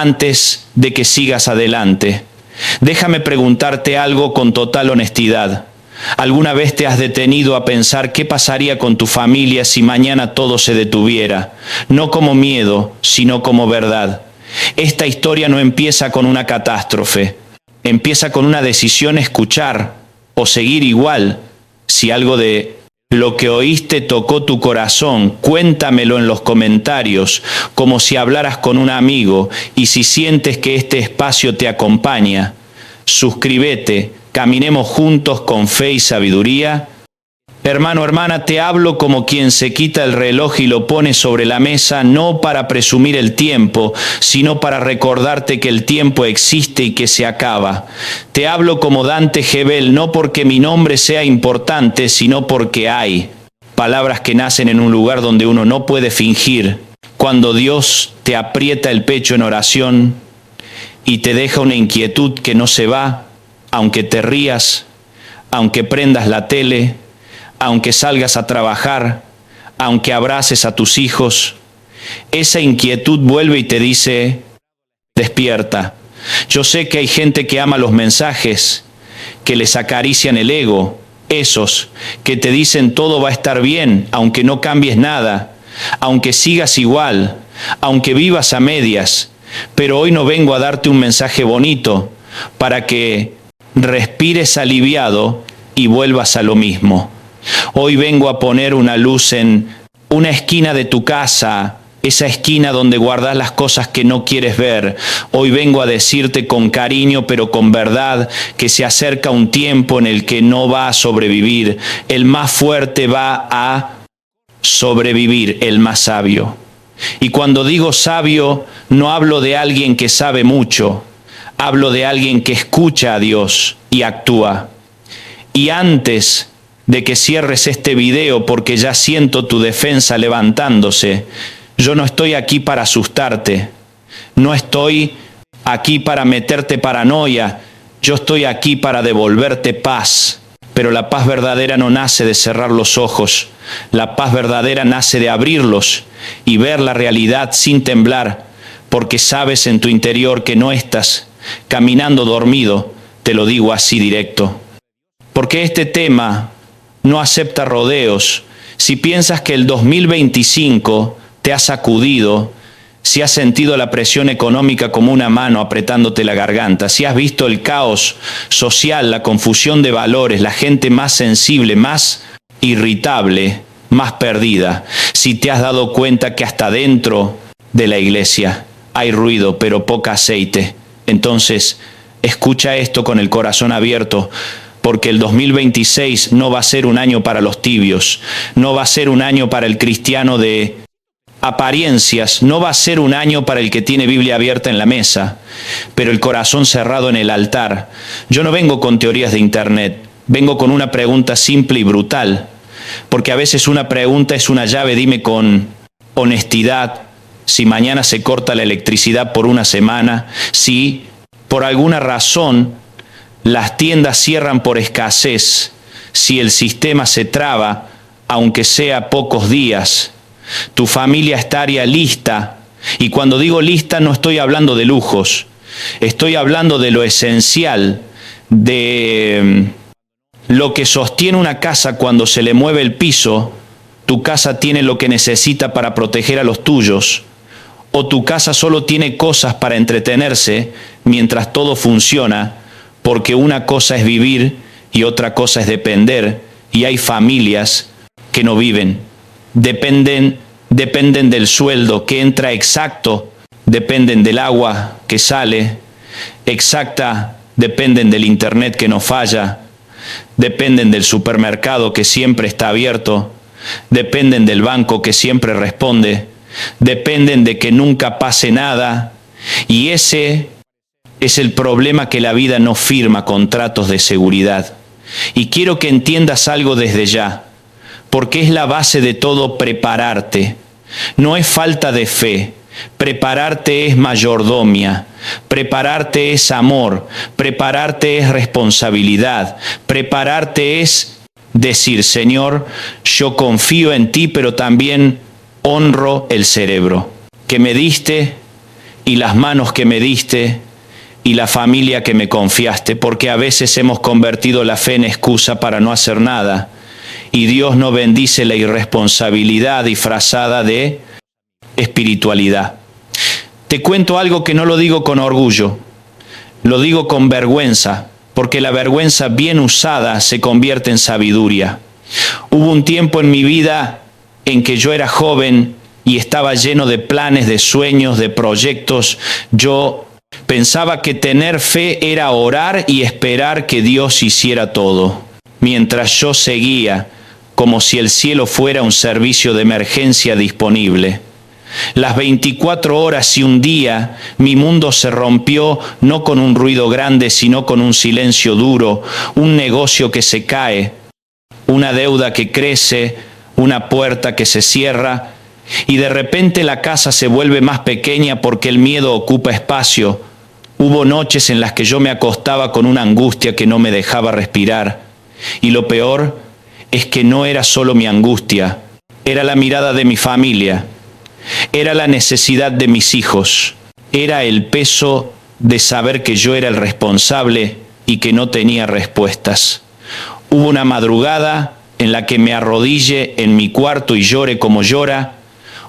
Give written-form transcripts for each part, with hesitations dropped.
antes de que sigas adelante. Déjame preguntarte algo con total honestidad. ¿Alguna vez te has detenido a pensar qué pasaría con tu familia si mañana todo se detuviera? No como miedo, sino como verdad. Esta historia no empieza con una catástrofe. Empieza con una decisión: escuchar o seguir igual. Si algo de lo que oíste tocó tu corazón, cuéntamelo en los comentarios, como si hablaras con un amigo, y si sientes que este espacio te acompaña, suscríbete, caminemos juntos con fe y sabiduría. Hermano, hermana, te hablo como quien se quita el reloj y lo pone sobre la mesa, no para presumir el tiempo, sino para recordarte que el tiempo existe y que se acaba. Te hablo como Dante Gebel, no porque mi nombre sea importante, sino porque hay palabras que nacen en un lugar donde uno no puede fingir. Cuando Dios te aprieta el pecho en oración y te deja una inquietud que no se va, aunque te rías, aunque prendas la tele, aunque salgas a trabajar, aunque abraces a tus hijos, esa inquietud vuelve y te dice: despierta. Yo sé que hay gente que ama los mensajes, que les acarician el ego, esos que te dicen todo va a estar bien, aunque no cambies nada, aunque sigas igual, aunque vivas a medias. Pero hoy no vengo a darte un mensaje bonito para que respires aliviado y vuelvas a lo mismo. Hoy vengo a poner una luz en una esquina de tu casa, esa esquina donde guardas las cosas que no quieres ver. Hoy vengo a decirte con cariño, pero con verdad, que se acerca un tiempo en el que no va a sobrevivir. El más fuerte va a sobrevivir, el más sabio. Y cuando digo sabio, no hablo de alguien que sabe mucho, hablo de alguien que escucha a Dios y actúa. Y antes de que cierres este video, porque ya siento tu defensa levantándose, yo no estoy aquí para asustarte, no estoy aquí para meterte paranoia, yo estoy aquí para devolverte paz. Pero la paz verdadera no nace de cerrar los ojos, la paz verdadera nace de abrirlos y ver la realidad sin temblar, porque sabes en tu interior que no estás caminando dormido, te lo digo así directo. Porque este tema no acepta rodeos. Si piensas que el 2025 te ha sacudido, si has sentido la presión económica como una mano apretándote la garganta, si has visto el caos social, la confusión de valores, la gente más sensible, más irritable, más perdida, si te has dado cuenta que hasta dentro de la iglesia hay ruido pero poco aceite, entonces escucha esto con el corazón abierto, porque el 2026 no va a ser un año para los tibios, no va a ser un año para el cristiano de apariencias, no va a ser un año para el que tiene Biblia abierta en la mesa, pero el corazón cerrado en el altar. Yo no vengo con teorías de internet, vengo con una pregunta simple y brutal, porque a veces una pregunta es una llave. Dime con honestidad, si mañana se corta la electricidad por una semana, si por alguna razón las tiendas cierran por escasez, si el sistema se traba, aunque sea pocos días, tu familia estaría lista. Y cuando digo lista no estoy hablando de lujos, estoy hablando de lo esencial, de lo que sostiene una casa. Cuando se le mueve el piso, tu casa tiene lo que necesita para proteger a los tuyos, o tu casa solo tiene cosas para entretenerse mientras todo funciona, porque una cosa es vivir y otra cosa es depender, y hay familias que no viven, dependen del sueldo que entra exacto, dependen del agua que sale exacta, dependen del internet que no falla, dependen del supermercado que siempre está abierto, dependen del banco que siempre responde, dependen de que nunca pase nada, y ese es el problema, que la vida no firma contratos de seguridad. Y quiero que entiendas algo desde ya, porque es la base de todo: prepararte. No es falta de fe, prepararte es mayordomía, prepararte es amor, prepararte es responsabilidad, prepararte es decir: Señor, yo confío en ti, pero también honro el cerebro que me diste y las manos que me diste y la familia que me confiaste, porque a veces hemos convertido la fe en excusa para no hacer nada, y Dios no bendice la irresponsabilidad disfrazada de espiritualidad. Te cuento algo que no lo digo con orgullo, lo digo con vergüenza, porque la vergüenza bien usada se convierte en sabiduría. Hubo un tiempo en mi vida en que yo era joven y estaba lleno de planes, de sueños, de proyectos. Yo pensaba que tener fe era orar y esperar que Dios hiciera todo, mientras yo seguía como si el cielo fuera un servicio de emergencia disponible. Las 24 horas y un día, mi mundo se rompió no con un ruido grande, sino con un silencio duro, un negocio que se cae, una deuda que crece, una puerta que se cierra, y de repente la casa se vuelve más pequeña porque el miedo ocupa espacio. Hubo noches en las que yo me acostaba con una angustia que no me dejaba respirar, y lo peor es que no era solo mi angustia, era la mirada de mi familia. Era la necesidad de mis hijos, era el peso de saber que yo era el responsable y que no tenía respuestas. Hubo una madrugada en la que me arrodillé en mi cuarto y lloré como llora.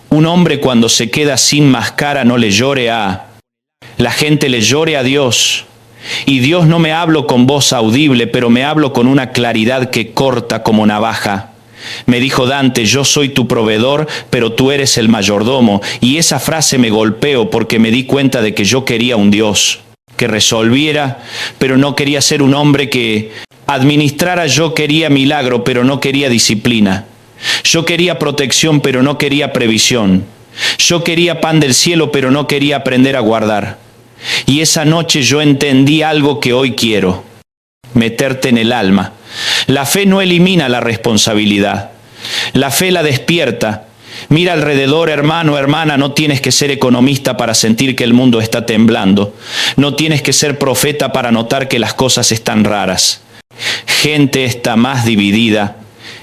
Un hombre cuando se queda sin máscara no le llore a la gente, le llore a Dios. Y Dios no me hablo con voz audible, pero me hablo con una claridad que corta como navaja. Me dijo: Dante, yo soy tu proveedor, pero tú eres el mayordomo. Y esa frase me golpeó porque me di cuenta de que yo quería un Dios que resolviera, pero no quería ser un hombre que administrara. Yo quería milagro, pero no quería disciplina. Yo quería protección, pero no quería previsión. Yo quería pan del cielo, pero no quería aprender a guardar. Y esa noche yo entendí algo que hoy quiero: meterte en el alma. La fe no elimina la responsabilidad. La fe la despierta. Mira alrededor, hermano, hermana, no tienes que ser economista para sentir que el mundo está temblando. No tienes que ser profeta para notar que las cosas están raras. Gente está más dividida.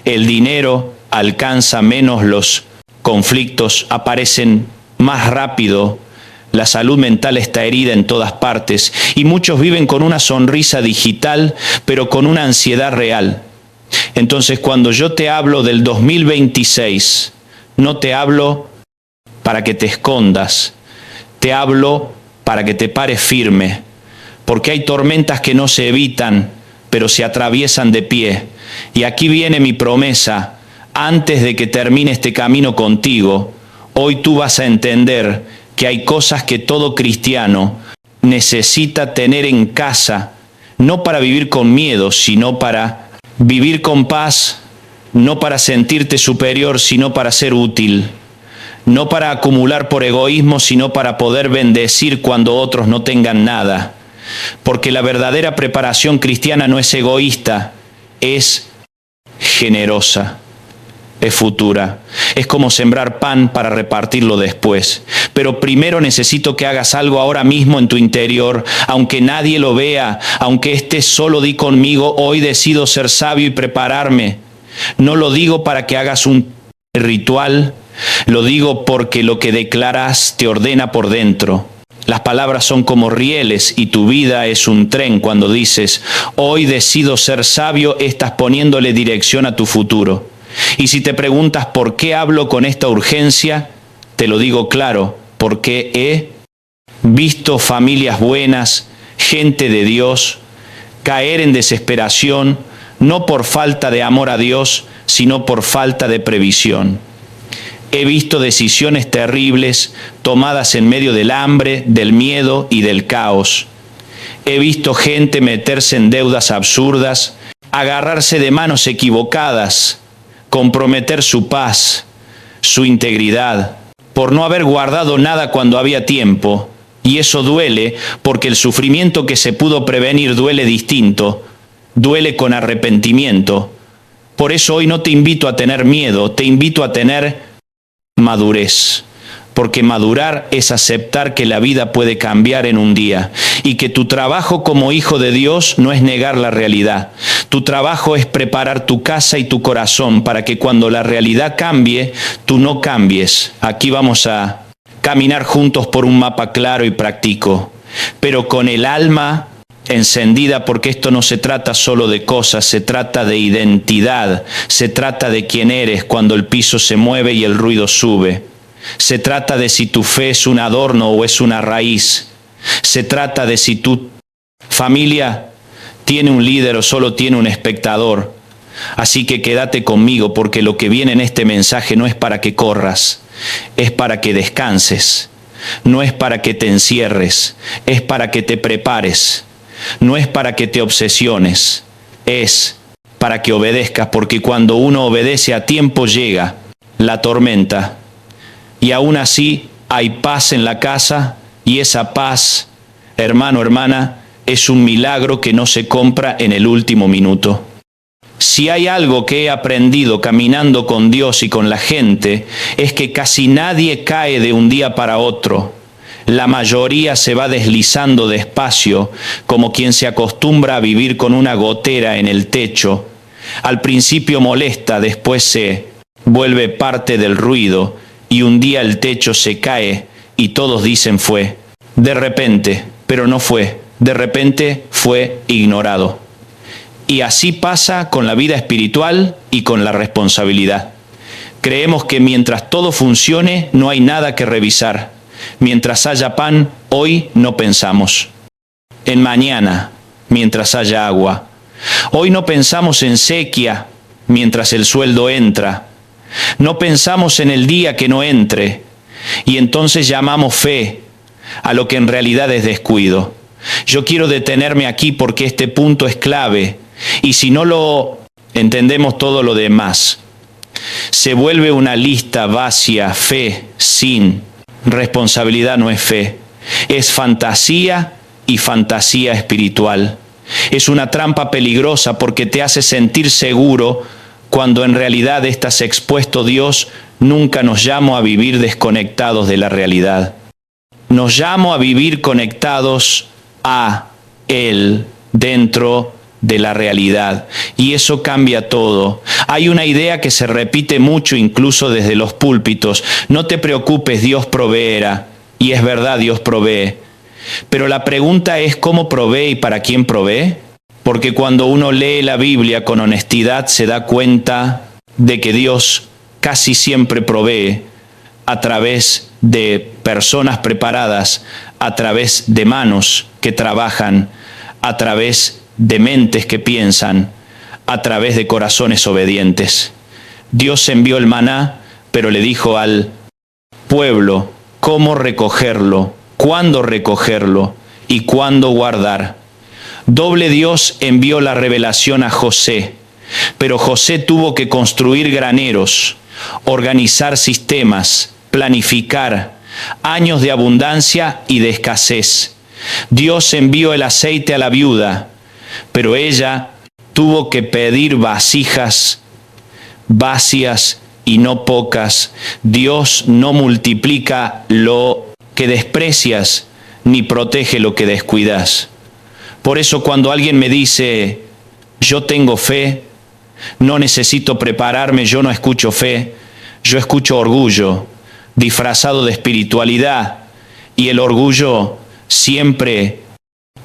El dinero alcanza menos, los conflictos aparecen más rápido. La salud mental está herida en todas partes y muchos viven con una sonrisa digital, pero con una ansiedad real. Entonces, cuando yo te hablo del 2026, no te hablo para que te escondas, te hablo para que te pares firme, porque hay tormentas que no se evitan, pero se atraviesan de pie. Y aquí viene mi promesa: antes de que termine este camino contigo, hoy tú vas a entender que hay cosas que todo cristiano necesita tener en casa, no para vivir con miedo, sino para vivir con paz, no para sentirte superior, sino para ser útil, no para acumular por egoísmo, sino para poder bendecir cuando otros no tengan nada. Porque la verdadera preparación cristiana no es egoísta, es generosa. Es futura. Es como sembrar pan para repartirlo después. Pero primero necesito que hagas algo ahora mismo en tu interior, aunque nadie lo vea, aunque estés solo. Di conmigo: hoy decido ser sabio y prepararme. No lo digo para que hagas un ritual, lo digo porque lo que declaras te ordena por dentro. Las palabras son como rieles y tu vida es un tren. Cuando dices: hoy decido ser sabio, estás poniéndole dirección a tu futuro. Y si te preguntas por qué hablo con esta urgencia, te lo digo claro: porque he visto familias buenas, gente de Dios, caer en desesperación, no por falta de amor a Dios, sino por falta de previsión. He visto decisiones terribles tomadas en medio del hambre, del miedo y del caos. He visto gente meterse en deudas absurdas, agarrarse de manos equivocadas, comprometer su paz, su integridad, por no haber guardado nada cuando había tiempo. Y eso duele, porque el sufrimiento que se pudo prevenir duele distinto, duele con arrepentimiento. Por eso hoy no te invito a tener miedo, te invito a tener madurez. Porque madurar es aceptar que la vida puede cambiar en un día y que tu trabajo como hijo de Dios no es negar la realidad. Tu trabajo es preparar tu casa y tu corazón para que cuando la realidad cambie, tú no cambies. Aquí vamos a caminar juntos por un mapa claro y práctico, pero con el alma encendida, porque esto no se trata solo de cosas, se trata de identidad, se trata de quién eres cuando el piso se mueve y el ruido sube. Se trata de si tu fe es un adorno o es una raíz. Se trata de si tu familia tiene un líder o solo tiene un espectador. Así que quédate conmigo, porque lo que viene en este mensaje no es para que corras, es para que descanses. No es para que te encierres, es para que te prepares. No es para que te obsesiones, es para que obedezcas, porque cuando uno obedece a tiempo llega la tormenta. Y aún así hay paz en la casa, y esa paz, hermano, hermana, es un milagro que no se compra en el último minuto. Si hay algo que he aprendido caminando con Dios y con la gente, es que casi nadie cae de un día para otro. La mayoría se va deslizando despacio, como quien se acostumbra a vivir con una gotera en el techo. Al principio molesta, después se vuelve parte del ruido, y un día el techo se cae y todos dicen fue. De repente, pero no fue. De repente fue ignorado. Y así pasa con la vida espiritual y con la responsabilidad. Creemos que mientras todo funcione, no hay nada que revisar. Mientras haya pan, hoy no pensamos. En mañana, mientras haya agua. Hoy no pensamos en sequía, mientras el sueldo entra. No pensamos en el día que no entre. Y entonces llamamos fe a lo que en realidad es descuido. Yo quiero detenerme aquí porque este punto es clave. Y si no lo entendemos, todo lo demás se vuelve una lista vacía. Fe sin responsabilidad no es fe. Es fantasía, y fantasía espiritual. Es una trampa peligrosa porque te hace sentir seguro cuando en realidad estás expuesto. Dios nunca nos llamó a vivir desconectados de la realidad. Nos llamó a vivir conectados a Él dentro de la realidad, y eso cambia todo. Hay una idea que se repite mucho incluso desde los púlpitos: no te preocupes, Dios proveerá. Y es verdad, Dios provee. Pero la pregunta es ¿cómo provee y para quién provee? Porque cuando uno lee la Biblia con honestidad se da cuenta de que Dios casi siempre provee a través de personas preparadas, a través de manos que trabajan, a través de mentes que piensan, a través de corazones obedientes. Dios envió el maná, pero le dijo al pueblo cómo recogerlo, cuándo recogerlo y cuándo guardar. Doble Dios envió la revelación a José, pero José tuvo que construir graneros, organizar sistemas, planificar años de abundancia y de escasez. Dios envió el aceite a la viuda, pero ella tuvo que pedir vasijas vacías y no pocas. Dios no multiplica lo que desprecias, ni protege lo que descuidas. Por eso cuando alguien me dice, yo tengo fe, no necesito prepararme, yo no escucho fe, yo escucho orgullo, disfrazado de espiritualidad, y el orgullo siempre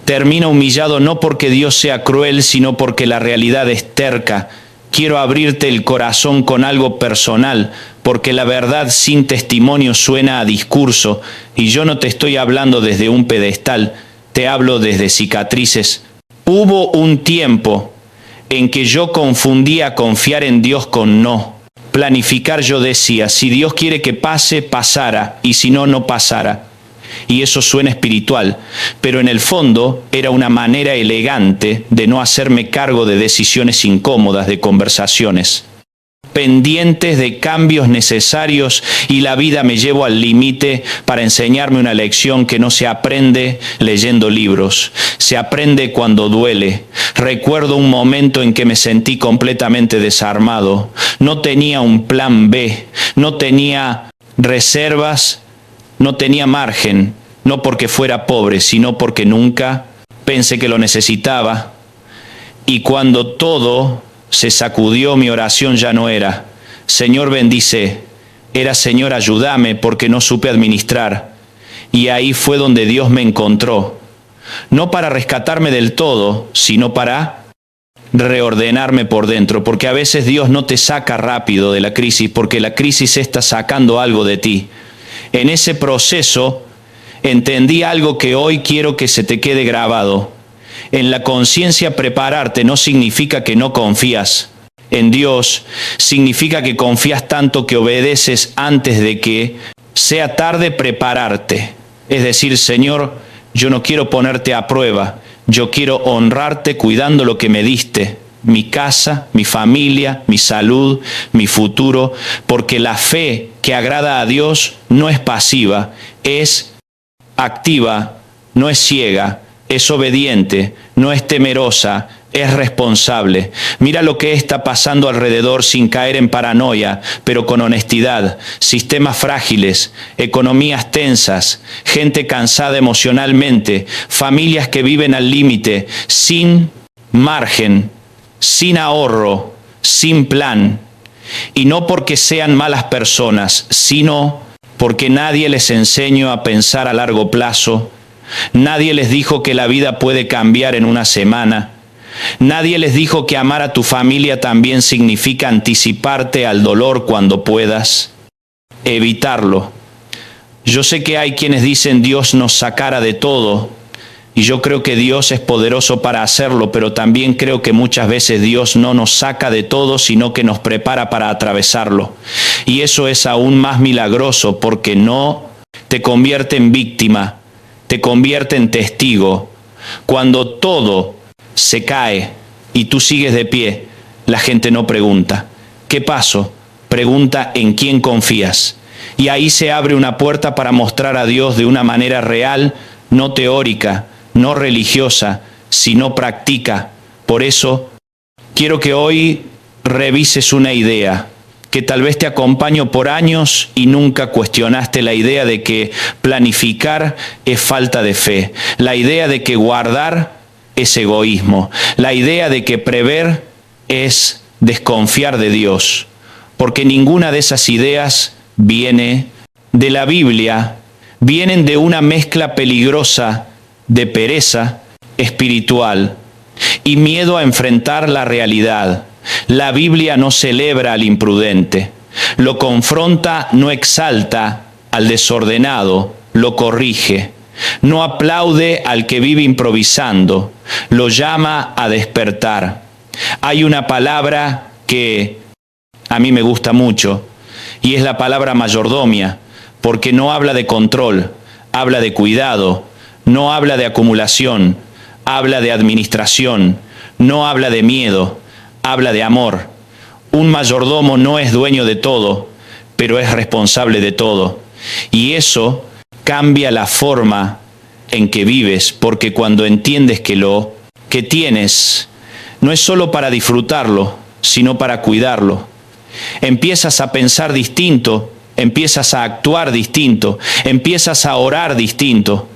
termina humillado, no porque Dios sea cruel, sino porque la realidad es terca. Quiero abrirte el corazón con algo personal, porque la verdad sin testimonio suena a discurso, y yo no te estoy hablando desde un pedestal, te hablo desde cicatrices. Hubo un tiempo en que yo confundía confiar en Dios con no. Planificar, yo decía, si Dios quiere que pase, pasara, y si no, no pasara. Y eso suena espiritual, pero en el fondo era una manera elegante de no hacerme cargo de decisiones incómodas, de conversaciones pendientes de cambios necesarios, y la vida me llevó al límite para enseñarme una lección que no se aprende leyendo libros, se aprende cuando duele. Recuerdo un momento en que me sentí completamente desarmado, no tenía un plan B, no tenía reservas, no tenía margen, no porque fuera pobre, sino porque nunca pensé que lo necesitaba. Y cuando todo se sacudió, mi oración ya no era, Señor bendice era Señor, ayúdame porque no supe administrar. Y ahí fue donde Dios me encontró. No para rescatarme del todo, sino para reordenarme por dentro. Porque a veces Dios no te saca rápido de la crisis, porque la crisis está sacando algo de ti. En ese proceso entendí algo que hoy quiero que se te quede grabado. En la conciencia, prepararte no significa que no confías en Dios, significa que confías tanto que obedeces antes de que sea tarde prepararte. Es decir, Señor, yo no quiero ponerte a prueba, yo quiero honrarte cuidando lo que me diste, mi casa, mi familia, mi salud, mi futuro, porque la fe que agrada a Dios no es pasiva, es activa, no es ciega, es obediente, no es temerosa, es responsable. Mira lo que está pasando alrededor sin caer en paranoia, pero con honestidad. Sistemas frágiles, economías tensas, gente cansada emocionalmente, familias que viven al límite, sin margen, sin ahorro, sin plan. Y no porque sean malas personas, sino porque nadie les enseñó a pensar a largo plazo. Nadie les dijo que la vida puede cambiar en una semana. Nadie les dijo que amar a tu familia también significa anticiparte al dolor cuando puedas, evitarlo. Yo sé que hay quienes dicen Dios nos sacará de todo, y yo creo que Dios es poderoso para hacerlo, pero también creo que muchas veces Dios no nos saca de todo, sino que nos prepara para atravesarlo. Y eso es aún más milagroso, porque no te convierte en víctima, te convierte en testigo. Cuando todo se cae y tú sigues de pie, la gente no pregunta, ¿qué pasó? Pregunta en quién confías. Y ahí se abre una puerta para mostrar a Dios de una manera real, no teórica, no religiosa, sino práctica. Por eso quiero que hoy revises una idea que tal vez te acompañó por años y nunca cuestionaste la idea de que planificar es falta de fe, la idea de que guardar es egoísmo, la idea de que prever es desconfiar de Dios, porque ninguna de esas ideas viene de la Biblia, vienen de una mezcla peligrosa de pereza espiritual y miedo a enfrentar la realidad. La Biblia no celebra al imprudente, lo confronta, no exalta al desordenado, lo corrige. No aplaude al que vive improvisando, lo llama a despertar. Hay una palabra que a mí me gusta mucho, y es la palabra mayordomia, porque no habla de control, habla de cuidado, no habla de acumulación, habla de administración, no habla de miedo, habla de amor. Un mayordomo no es dueño de todo, pero es responsable de todo. Y eso cambia la forma en que vives, porque cuando entiendes que lo que tienes no es solo para disfrutarlo, sino para cuidarlo, empiezas a pensar distinto, empiezas a actuar distinto, empiezas a orar distinto.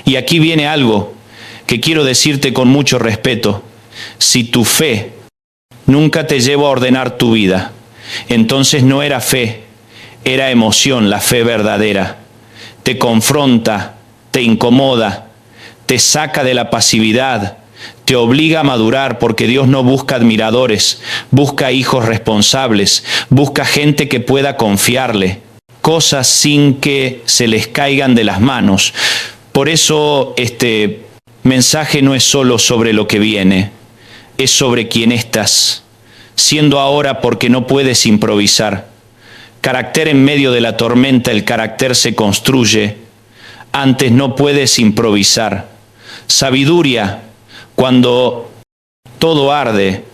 Y aquí viene algo que quiero decirte con mucho respeto. Si tu fe nunca te llevó a ordenar tu vida, entonces no era fe, era emoción, la fe verdadera. Te confronta, te incomoda, te saca de la pasividad, te obliga a madurar, porque Dios no busca admiradores, busca hijos responsables, busca gente que pueda confiarle cosas sin que se les caigan de las manos. Por eso este mensaje no es solo sobre lo que viene, es sobre quién estás, siendo ahora, porque no puedes improvisar. Carácter en medio de la tormenta, el carácter se construye. Antes no puedes improvisar. Sabiduría, cuando todo arde,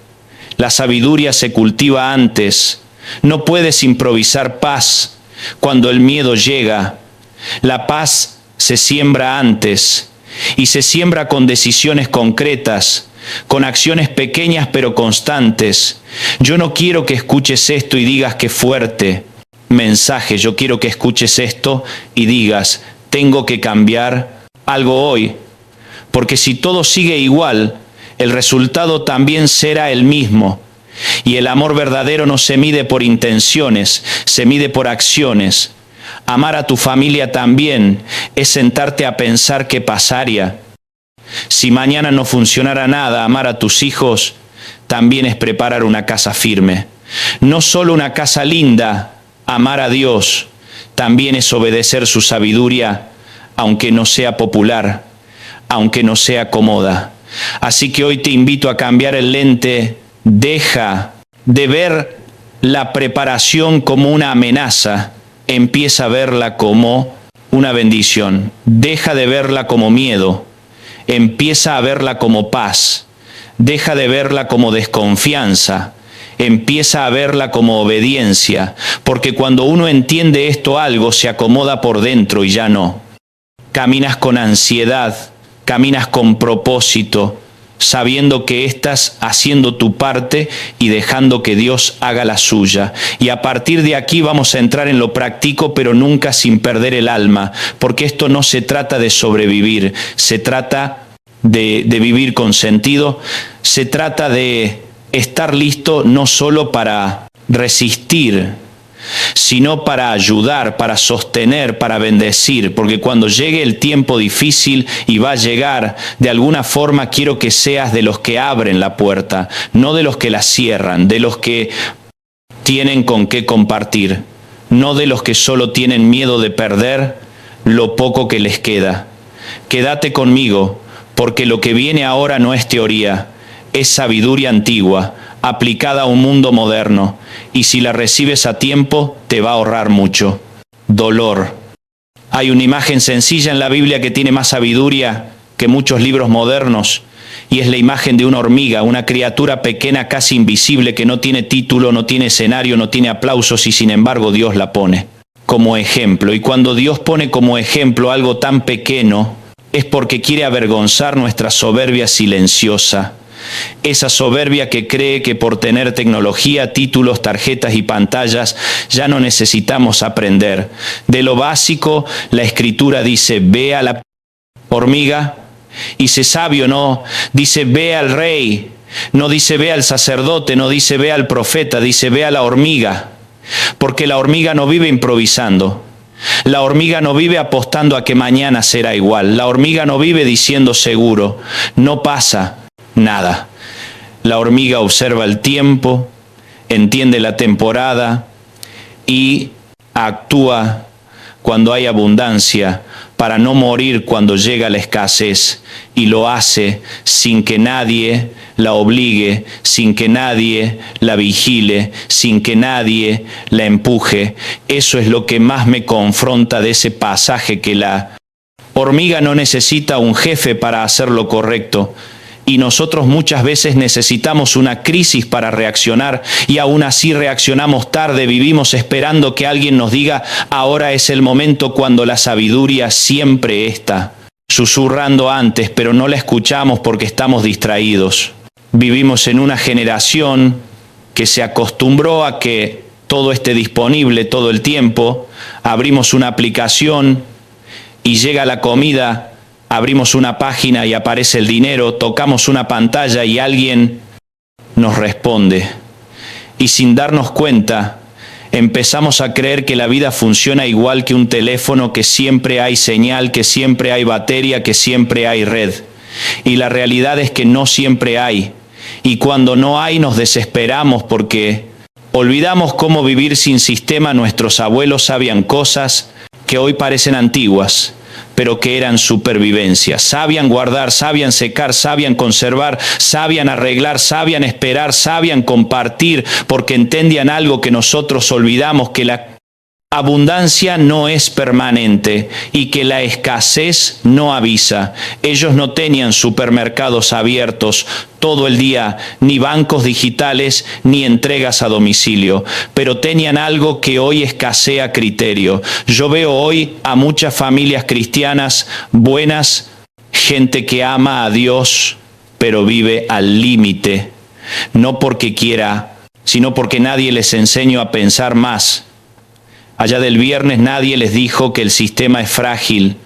la sabiduría se cultiva antes. No puedes improvisar paz cuando el miedo llega. La paz se siembra antes, y se siembra con decisiones concretas, con acciones pequeñas pero constantes. Yo no quiero que escuches esto y digas qué fuerte mensaje. Yo quiero que escuches esto y digas, tengo que cambiar algo hoy, porque si todo sigue igual, el resultado también será el mismo. Y el amor verdadero no se mide por intenciones, se mide por acciones. Amar a tu familia también es sentarte a pensar qué pasaría. Si mañana no funcionara nada, amar a tus hijos también es preparar una casa firme. No solo una casa linda, amar a Dios también es obedecer su sabiduría, aunque no sea popular, aunque no sea cómoda. Así que hoy te invito a cambiar el lente. Deja de ver la preparación como una amenaza, empieza a verla como una bendición. Deja de verla como miedo, empieza a verla como paz. Deja de verla como desconfianza, empieza a verla como obediencia, porque cuando uno entiende esto, algo se acomoda por dentro y ya no. Caminas con ansiedad, caminas con propósito, sabiendo que estás haciendo tu parte y dejando que Dios haga la suya. Y a partir de aquí vamos a entrar en lo práctico, pero nunca sin perder el alma, porque esto no se trata de sobrevivir, se trata de vivir con sentido, se trata de estar listo no solo para resistir, sino para ayudar, para sostener, para bendecir, porque cuando llegue el tiempo difícil, y va a llegar, de alguna forma quiero que seas de los que abren la puerta, no de los que la cierran, de los que tienen con qué compartir, no de los que solo tienen miedo de perder lo poco que les queda. Quédate conmigo, porque lo que viene ahora no es teoría, es sabiduría antigua, aplicada a un mundo moderno, y si la recibes a tiempo, te va a ahorrar mucho. Dolor. Hay una imagen sencilla en la Biblia que tiene más sabiduría que muchos libros modernos, y es la imagen de una hormiga, una criatura pequeña casi invisible que no tiene título, no tiene escenario, no tiene aplausos, y sin embargo Dios la pone como ejemplo. Y cuando Dios pone como ejemplo algo tan pequeño, es porque quiere avergonzar nuestra soberbia silenciosa. Esa soberbia que cree que por tener tecnología, títulos, tarjetas y pantallas ya no necesitamos aprender. De lo básico, la Escritura dice, ve a la hormiga, y sé sabio, no, dice ve al rey, no dice ve al sacerdote, no dice ve al profeta, dice ve a la hormiga, porque la hormiga no vive improvisando. La hormiga no vive apostando a que mañana será igual. La hormiga no vive diciendo seguro, no pasa nada. La hormiga observa el tiempo, entiende la temporada y actúa cuando hay abundancia para no morir cuando llega la escasez, y lo hace sin que nadie la obligue, sin que nadie la vigile, sin que nadie la empuje. Eso es lo que más me confronta de ese pasaje, que la hormiga no necesita un jefe para hacer lo correcto. Y nosotros muchas veces necesitamos una crisis para reaccionar, y aún así reaccionamos tarde, vivimos esperando que alguien nos diga, ahora es el momento, cuando la sabiduría siempre está susurrando antes, pero no la escuchamos porque estamos distraídos. Vivimos en una generación que se acostumbró a que todo esté disponible todo el tiempo. Abrimos una aplicación y llega la comida, abrimos una página y aparece el dinero, tocamos una pantalla y alguien nos responde. Y sin darnos cuenta, empezamos a creer que la vida funciona igual que un teléfono, que siempre hay señal, que siempre hay batería, que siempre hay red. Y la realidad es que no siempre hay. Y cuando no hay, nos desesperamos porque olvidamos cómo vivir sin sistema. Nuestros abuelos sabían cosas que hoy parecen antiguas, pero que eran supervivencia. Sabían guardar, sabían secar, sabían conservar, sabían arreglar, sabían esperar, sabían compartir, porque entendían algo que nosotros olvidamos, que la abundancia no es permanente y que la escasez no avisa. Ellos no tenían supermercados abiertos todo el día, ni bancos digitales, ni entregas a domicilio, pero tenían algo que hoy escasea: criterio. Yo veo hoy a muchas familias cristianas buenas, gente que ama a Dios, pero vive al límite, no porque quiera, sino porque nadie les enseñó a pensar más. Allá del viernes nadie les dijo que el sistema es frágil.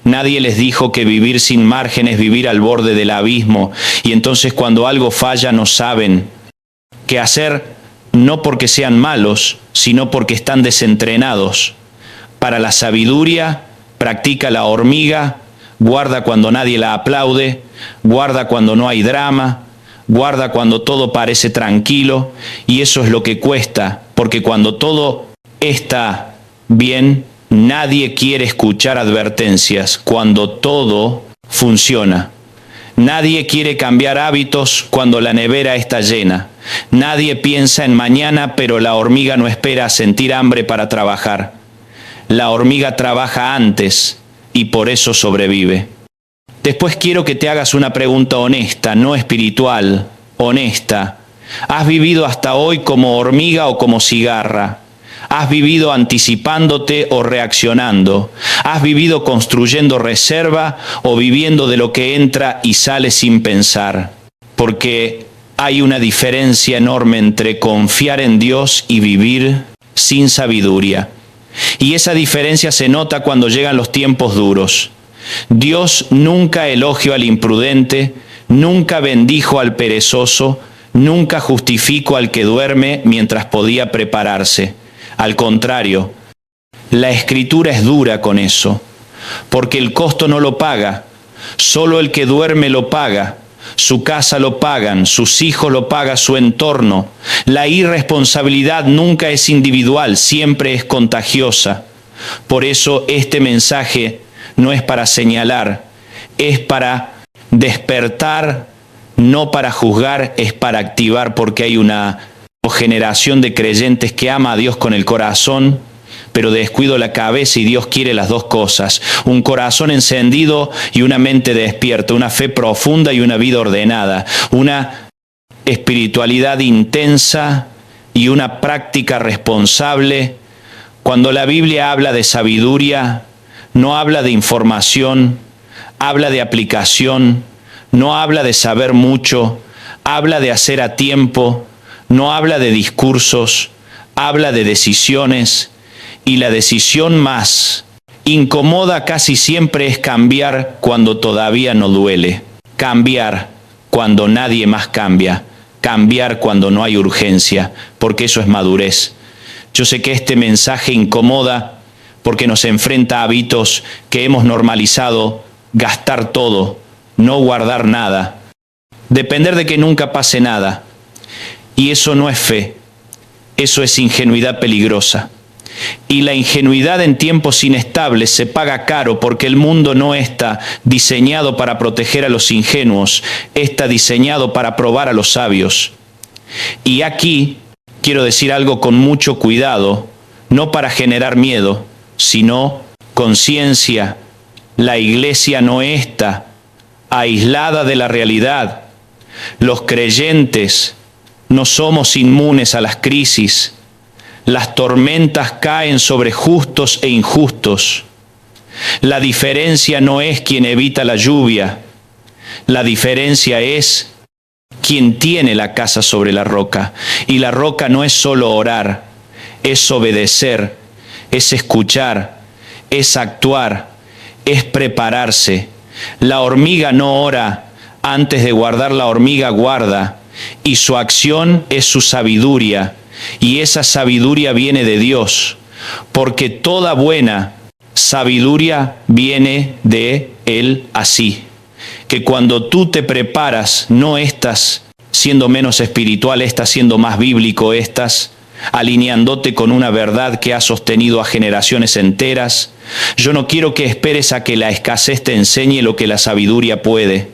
Nadie les dijo que vivir sin margen es vivir al borde del abismo. Y entonces cuando algo falla no saben que hacer no porque sean malos, sino porque están desentrenados. Para la sabiduría, practica la hormiga, guarda cuando nadie la aplaude, guarda cuando no hay drama, guarda cuando todo parece tranquilo, y eso es lo que cuesta, porque cuando todo está bien, nadie quiere escuchar advertencias. Cuando todo funciona, nadie quiere cambiar hábitos cuando la nevera está llena. Nadie piensa en mañana, pero la hormiga no espera a sentir hambre para trabajar. La hormiga trabaja antes y por eso sobrevive. Después quiero que te hagas una pregunta honesta, no espiritual, honesta. ¿Has vivido hasta hoy como hormiga o como cigarra? ¿Has vivido anticipándote o reaccionando? ¿Has vivido construyendo reserva o viviendo de lo que entra y sale sin pensar? Porque hay una diferencia enorme entre confiar en Dios y vivir sin sabiduría. Y esa diferencia se nota cuando llegan los tiempos duros. Dios nunca elogió al imprudente, nunca bendijo al perezoso, nunca justificó al que duerme mientras podía prepararse. Al contrario, la Escritura es dura con eso, porque el costo no lo paga, solo el que duerme lo paga. Su casa lo pagan, sus hijos lo paga su entorno. La irresponsabilidad nunca es individual, siempre es contagiosa. Por eso este mensaje no es para señalar, es para despertar, no para juzgar, es para activar, porque hay una generación de creyentes que ama a Dios con el corazón, pero descuido la cabeza, y Dios quiere las dos cosas: un corazón encendido y una mente despierta, una fe profunda y una vida ordenada, una espiritualidad intensa y una práctica responsable. Cuando la Biblia habla de sabiduría, no habla de información, habla de aplicación, no habla de saber mucho, habla de hacer a tiempo, no habla de discursos, habla de decisiones. Y la decisión más incómoda casi siempre es cambiar cuando todavía no duele, cambiar cuando nadie más cambia, cambiar cuando no hay urgencia, porque eso es madurez. Yo sé que este mensaje incomoda porque nos enfrenta a hábitos que hemos normalizado: gastar todo, no guardar nada, depender de que nunca pase nada. Y eso no es fe, eso es ingenuidad peligrosa. Y la ingenuidad en tiempos inestables se paga caro, porque el mundo no está diseñado para proteger a los ingenuos, está diseñado para probar a los sabios. Y aquí quiero decir algo con mucho cuidado, no para generar miedo, sino conciencia. La iglesia no está aislada de la realidad. Los creyentes no somos inmunes a las crisis. Las tormentas caen sobre justos e injustos. La diferencia no es quien evita la lluvia. La diferencia es quien tiene la casa sobre la roca. Y la roca no es solo orar, es obedecer, es escuchar, es actuar, es prepararse. La hormiga no ora antes de guardar, la hormiga guarda. Y su acción es su sabiduría. Y esa sabiduría viene de Dios, porque toda buena sabiduría viene de Él. Así que cuando tú te preparas, no estás siendo menos espiritual, estás siendo más bíblico, estás alineándote con una verdad que ha sostenido a generaciones enteras. Yo no quiero que esperes a que la escasez te enseñe lo que la sabiduría puede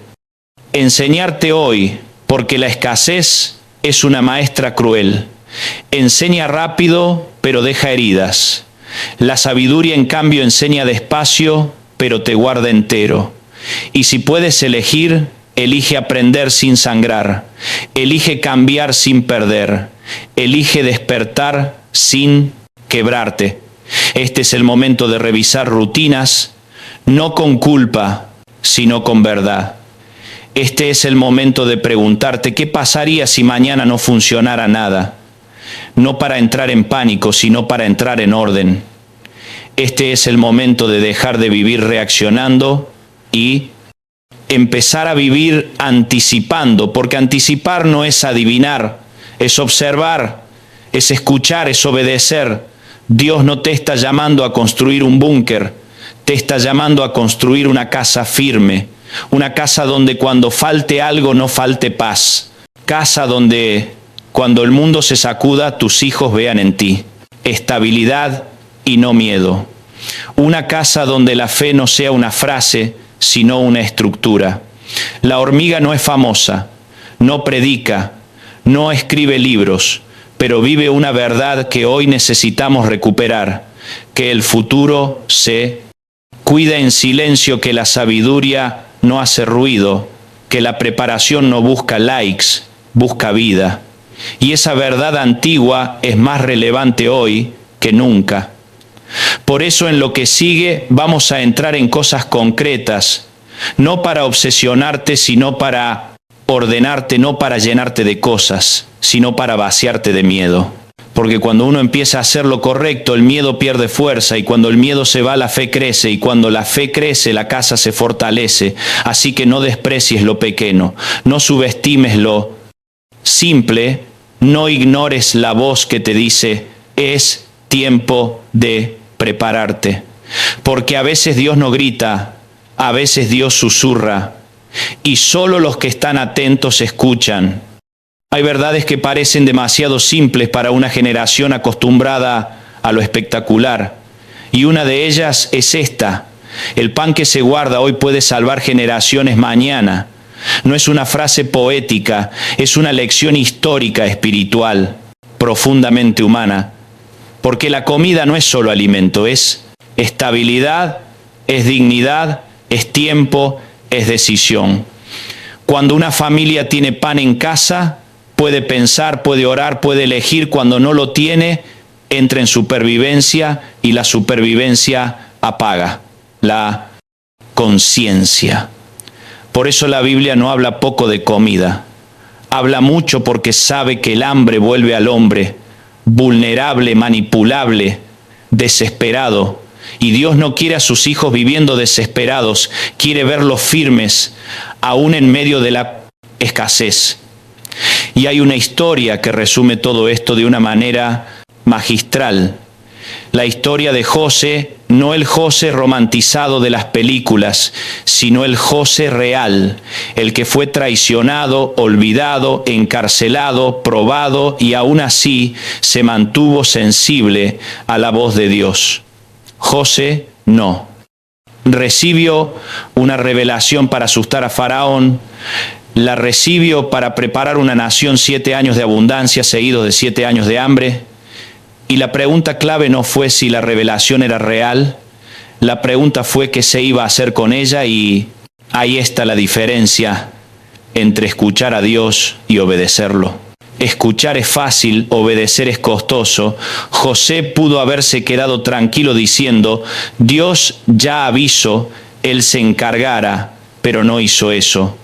enseñarte hoy, porque la escasez es una maestra cruel. Enseña rápido, pero deja heridas. La sabiduría, en cambio, enseña despacio, pero te guarda entero. Y si puedes elegir, elige aprender sin sangrar. Elige cambiar sin perder. Elige despertar sin quebrarte. Este es el momento de revisar rutinas, no con culpa, sino con verdad. Este es el momento de preguntarte: ¿qué pasaría si mañana no funcionara nada? No para entrar en pánico, sino para entrar en orden. Este es el momento de dejar de vivir reaccionando y empezar a vivir anticipando, porque anticipar no es adivinar, es observar, es escuchar, es obedecer. Dios no te está llamando a construir un búnker, te está llamando a construir una casa firme, una casa donde cuando falte algo no falte paz, casa donde cuando el mundo se sacuda tus hijos vean en ti estabilidad y no miedo. Una casa donde la fe no sea una frase, sino una estructura. La hormiga no es famosa, no predica, no escribe libros, pero vive una verdad que hoy necesitamos recuperar, que el futuro se cuida en silencio, que la sabiduría no hace ruido, que la preparación no busca likes, busca vida. Y esa verdad antigua es más relevante hoy que nunca. Por eso en lo que sigue vamos a entrar en cosas concretas, no para obsesionarte, sino para ordenarte, no para llenarte de cosas, sino para vaciarte de miedo. Porque cuando uno empieza a hacer lo correcto, el miedo pierde fuerza, y cuando el miedo se va, la fe crece, y cuando la fe crece, la casa se fortalece. Así que no desprecies lo pequeño, no subestimes lo simple, no ignores la voz que te dice, es tiempo de prepararte. Porque a veces Dios no grita, a veces Dios susurra, y solo los que están atentos escuchan. Hay verdades que parecen demasiado simples para una generación acostumbrada a lo espectacular, y una de ellas es esta: el pan que se guarda hoy puede salvar generaciones mañana. No es una frase poética, es una lección histórica, espiritual, profundamente humana. Porque la comida no es solo alimento, es estabilidad, es dignidad, es tiempo, es decisión. Cuando una familia tiene pan en casa, puede pensar, puede orar, puede elegir. Cuando no lo tiene, entra en supervivencia, y la supervivencia apaga la conciencia. Por eso la Biblia no habla poco de comida. Habla mucho porque sabe que el hambre vuelve al hombre vulnerable, manipulable, desesperado. Y Dios no quiere a sus hijos viviendo desesperados, quiere verlos firmes, aún en medio de la escasez. Y hay una historia que resume todo esto de una manera magistral. La historia de José, no el José romantizado de las películas, sino el José real, el que fue traicionado, olvidado, encarcelado, probado, y aún así se mantuvo sensible a la voz de Dios. José no. Recibió una revelación para asustar a Faraón, la recibió para preparar una nación 7 años de abundancia seguidos de 7 años de hambre. Y la pregunta clave no fue si la revelación era real, la pregunta fue qué se iba a hacer con ella, y ahí está la diferencia entre escuchar a Dios y obedecerlo. Escuchar es fácil, obedecer es costoso. José pudo haberse quedado tranquilo diciendo, Dios ya avisó, Él se encargará, pero no hizo eso.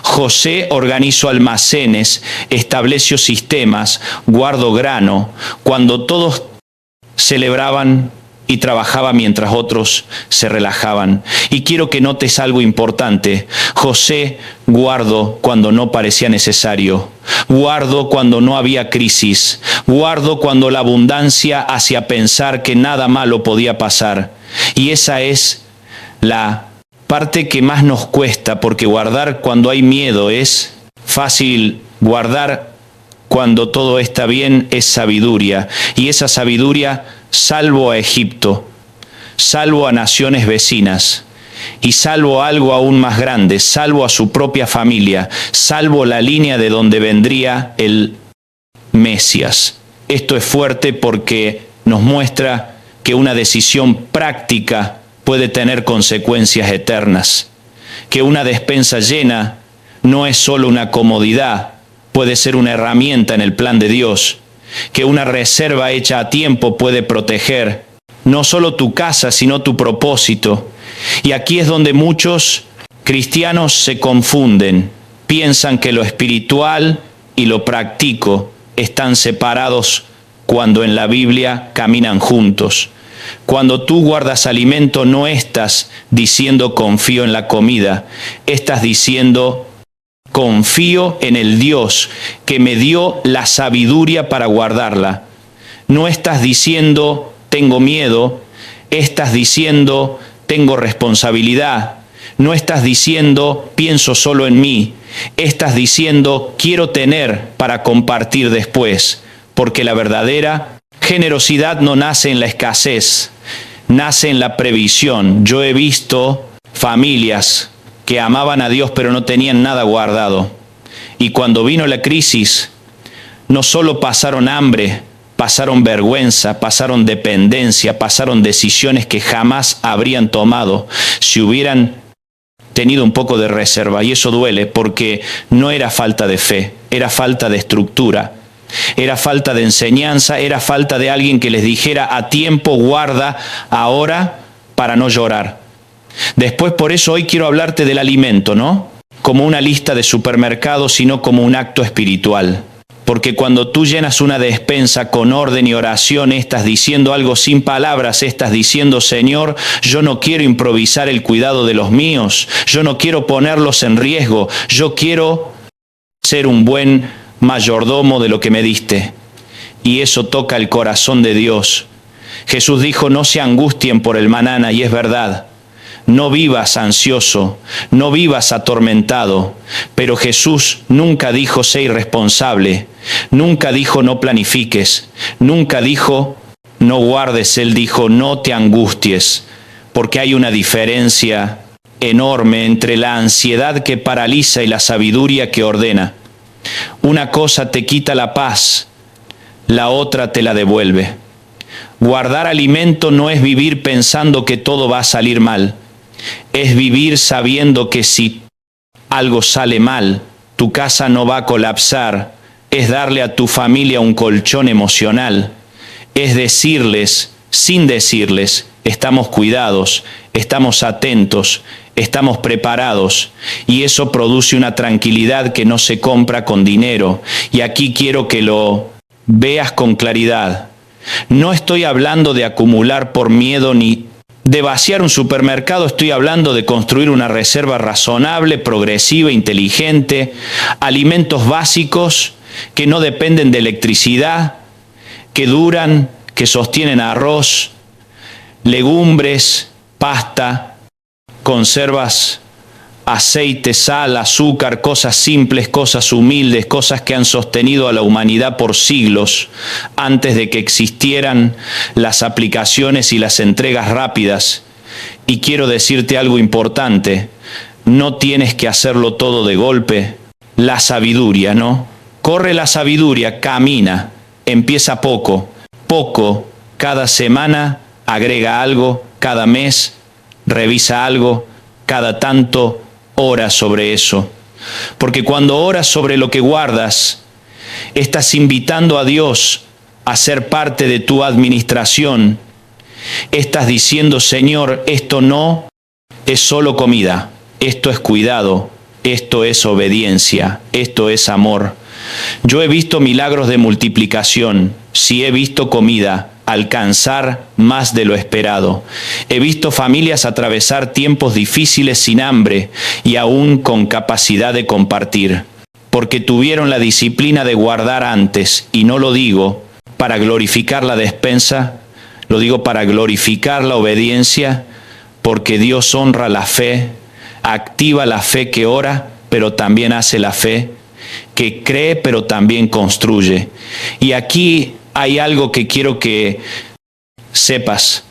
José organizó almacenes, estableció sistemas, guardó grano, cuando todos celebraban y trabajaban mientras otros se relajaban. Y quiero que notes algo importante. José guardó cuando no parecía necesario, guardó cuando no había crisis, guardó cuando la abundancia hacía pensar que nada malo podía pasar. Y esa es la parte que más nos cuesta, porque guardar cuando hay miedo es fácil, guardar cuando todo está bien es sabiduría. Y esa sabiduría salvo a Egipto, salvo a naciones vecinas, y salvo algo aún más grande, salvo a su propia familia, salvo la línea de donde vendría el Mesías. Esto es fuerte porque nos muestra que una decisión práctica puede tener consecuencias eternas, que una despensa llena no es solo una comodidad, puede ser una herramienta en el plan de Dios, que una reserva hecha a tiempo puede proteger no solo tu casa, sino tu propósito. Y aquí es donde muchos cristianos se confunden, piensan que lo espiritual y lo práctico están separados cuando en la Biblia caminan juntos. Cuando tú guardas alimento no estás diciendo confío en la comida, estás diciendo confío en el Dios que me dio la sabiduría para guardarla. No estás diciendo, tengo miedo, estás diciendo, tengo responsabilidad. No estás diciendo, pienso solo en mí. Estás diciendo, quiero tener para compartir después. Porque la verdadera generosidad no nace en la escasez, nace en la previsión. Yo he visto familias que amaban a Dios pero no tenían nada guardado. Y cuando vino la crisis, no solo pasaron hambre, pasaron vergüenza, pasaron dependencia, pasaron decisiones que jamás habrían tomado si hubieran tenido un poco de reserva. Y eso duele porque no era falta de fe, era falta de estructura, era falta de enseñanza, era falta de alguien que les dijera a tiempo, guarda ahora para no llorar. Después, por eso hoy quiero hablarte del alimento, ¿no? Como una lista de supermercados, sino como un acto espiritual. Porque cuando tú llenas una despensa con orden y oración, estás diciendo algo sin palabras, estás diciendo, Señor, yo no quiero improvisar el cuidado de los míos, yo no quiero ponerlos en riesgo, yo quiero ser un buen mayordomo de lo que me diste. Y eso toca el corazón de Dios. Jesús dijo, no se angustien por el mañana, y es verdad. No vivas ansioso, no vivas atormentado, pero Jesús nunca dijo sé irresponsable, nunca dijo no planifiques, nunca dijo no guardes, Él dijo no te angusties, porque hay una diferencia enorme entre la ansiedad que paraliza y la sabiduría que ordena. Una cosa te quita la paz, la otra te la devuelve. Guardar alimento no es vivir pensando que todo va a salir mal. Es vivir sabiendo que si algo sale mal, tu casa no va a colapsar. Es darle a tu familia un colchón emocional. Es decirles, sin decirles, estamos cuidados, estamos atentos, estamos preparados. Y eso produce una tranquilidad que no se compra con dinero. Y aquí quiero que lo veas con claridad. No estoy hablando de acumular por miedo ni de vaciar un supermercado, estoy hablando de construir una reserva razonable, progresiva, inteligente, alimentos básicos que no dependen de electricidad, que duran, que sostienen arroz, legumbres, pasta, conservas, aceite, sal, azúcar, cosas simples, cosas humildes, cosas que han sostenido a la humanidad por siglos antes de que existieran las aplicaciones y las entregas rápidas. Y quiero decirte algo importante, no tienes que hacerlo todo de golpe. La sabiduría, ¿no? Corre la sabiduría, camina, empieza poco, cada semana agrega algo, cada mes revisa algo, cada tanto ora sobre eso. Porque cuando oras sobre lo que guardas, estás invitando a Dios a ser parte de tu administración. Estás diciendo, Señor, esto no es solo comida, esto es cuidado, esto es obediencia, esto es amor. Yo he visto milagros de multiplicación, si he visto comida alcanzar más de lo esperado. He visto familias atravesar tiempos difíciles sin hambre y aún con capacidad de compartir, porque tuvieron la disciplina de guardar antes, y no lo digo para glorificar la despensa, lo digo para glorificar la obediencia, porque Dios honra la fe, activa la fe que ora, pero también hace la fe que cree, pero también construye. Y aquí hay algo que quiero que sepas.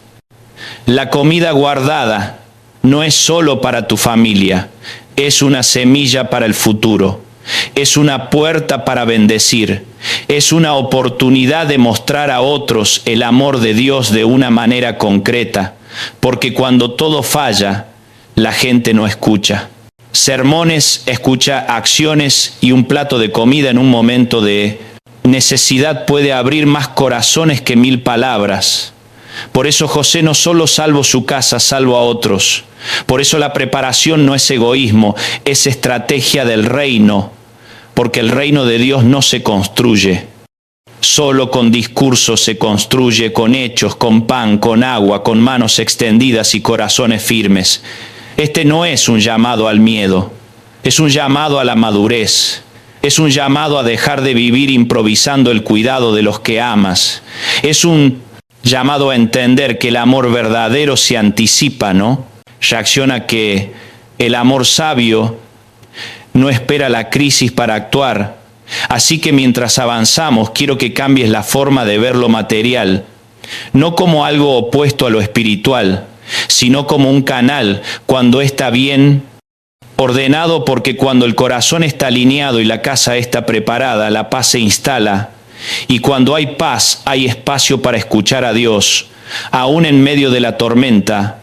La comida guardada no es solo para tu familia, es una semilla para el futuro, es una puerta para bendecir, es una oportunidad de mostrar a otros el amor de Dios de una manera concreta, porque cuando todo falla, la gente no escucha. Sermones, escucha acciones, y un plato de comida en un momento de necesidad puede abrir más corazones que 1000 palabras. Por eso José no solo salvó su casa, salvó a otros. Por eso la preparación no es egoísmo, es estrategia del reino, porque el reino de Dios no se construye solo con discursos, se construye con hechos, con pan, con agua, con manos extendidas y corazones firmes. Este no es un llamado al miedo, Es un llamado a la madurez. Es un llamado a dejar de vivir improvisando el cuidado de los que amas. Es un llamado a entender que el amor verdadero se anticipa, ¿no? Reacciona que el amor sabio no espera la crisis para actuar. Así que mientras avanzamos, quiero que cambies la forma de ver lo material, no como algo opuesto a lo espiritual, sino como un canal cuando está bien ordenado, porque cuando el corazón está alineado y la casa está preparada, la paz se instala. Y cuando hay paz, hay espacio para escuchar a Dios. Aún en medio de la tormenta,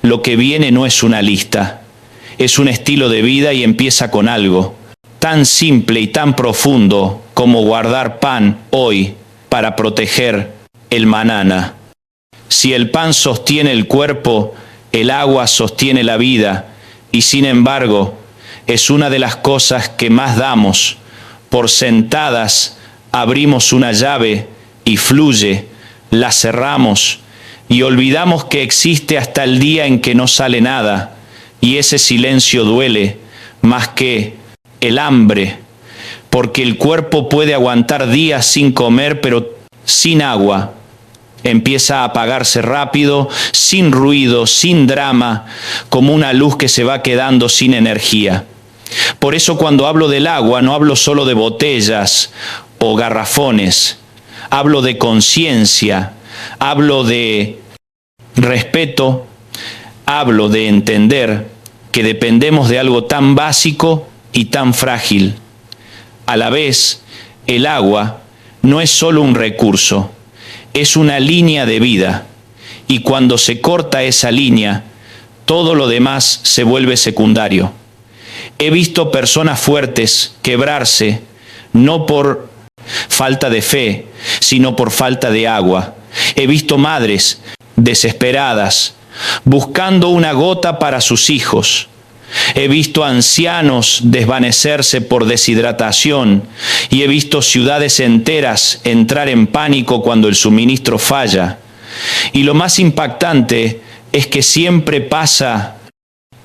lo que viene no es una lista, es un estilo de vida y empieza con algo tan simple y tan profundo como guardar pan hoy para proteger el mañana. Si el pan sostiene el cuerpo, el agua sostiene la vida, y sin embargo, es una de las cosas que más damos. Por sentadas, abrimos una llave y fluye, la cerramos y olvidamos que existe hasta el día en que no sale nada, y ese silencio duele más que el hambre, porque el cuerpo puede aguantar días sin comer, pero sin agua empieza a apagarse rápido, sin ruido, sin drama, como una luz que se va quedando sin energía. Por eso cuando hablo del agua, no hablo solo de botellas o garrafones, hablo de conciencia, hablo de respeto, hablo de entender que dependemos de algo tan básico y tan frágil. A la vez, el agua no es solo un recurso, es una línea de vida, y cuando se corta esa línea, todo lo demás se vuelve secundario. He visto personas fuertes quebrarse, no por falta de fe, sino por falta de agua. He visto madres desesperadas, buscando una gota para sus hijos. He visto ancianos desvanecerse por deshidratación y he visto ciudades enteras entrar en pánico cuando el suministro falla. Y lo más impactante es que siempre pasa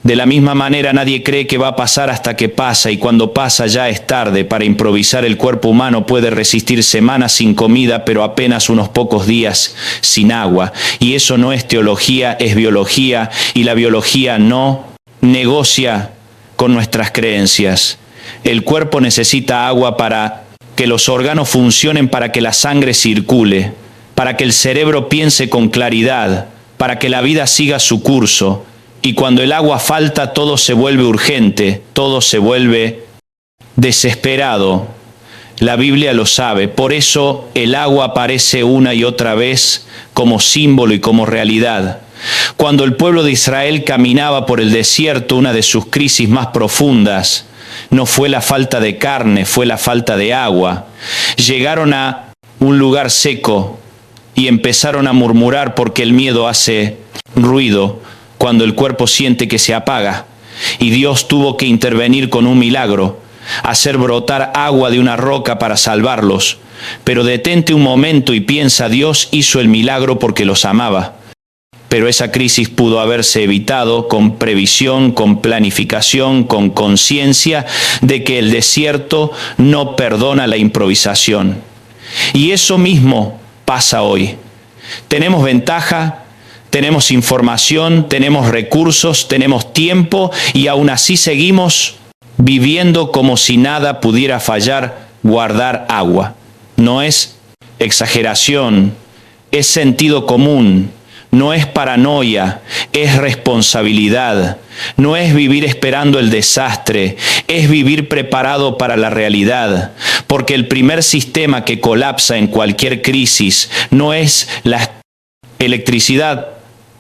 de la misma manera. Nadie cree que va a pasar hasta que pasa, y cuando pasa ya es tarde. Para improvisar, el cuerpo humano puede resistir semanas sin comida, pero apenas unos pocos días sin agua. Y eso no es teología, es biología, y la biología no negocia con nuestras creencias. El cuerpo necesita agua para que los órganos funcionen, para que la sangre circule, para que el cerebro piense con claridad, para que la vida siga su curso. Y cuando el agua falta, todo se vuelve urgente, todo se vuelve desesperado. La Biblia lo sabe. Por eso el agua aparece una y otra vez como símbolo y como realidad. Cuando el pueblo de Israel caminaba por el desierto, una de sus crisis más profundas no fue la falta de carne, fue la falta de agua. Llegaron a un lugar seco y empezaron a murmurar porque el miedo hace ruido cuando el cuerpo siente que se apaga. Y Dios tuvo que intervenir con un milagro, hacer brotar agua de una roca para salvarlos. Pero detente un momento y piensa, Dios hizo el milagro porque los amaba. Pero esa crisis pudo haberse evitado con previsión, con planificación, con conciencia de que el desierto no perdona la improvisación. Y eso mismo pasa hoy. Tenemos ventaja, tenemos información, tenemos recursos, tenemos tiempo, y aún así seguimos viviendo como si nada pudiera fallar. Guardar agua no es exageración, es sentido común. No es paranoia, es responsabilidad. No es vivir esperando el desastre, es vivir preparado para la realidad. Porque el primer sistema que colapsa en cualquier crisis no es la electricidad,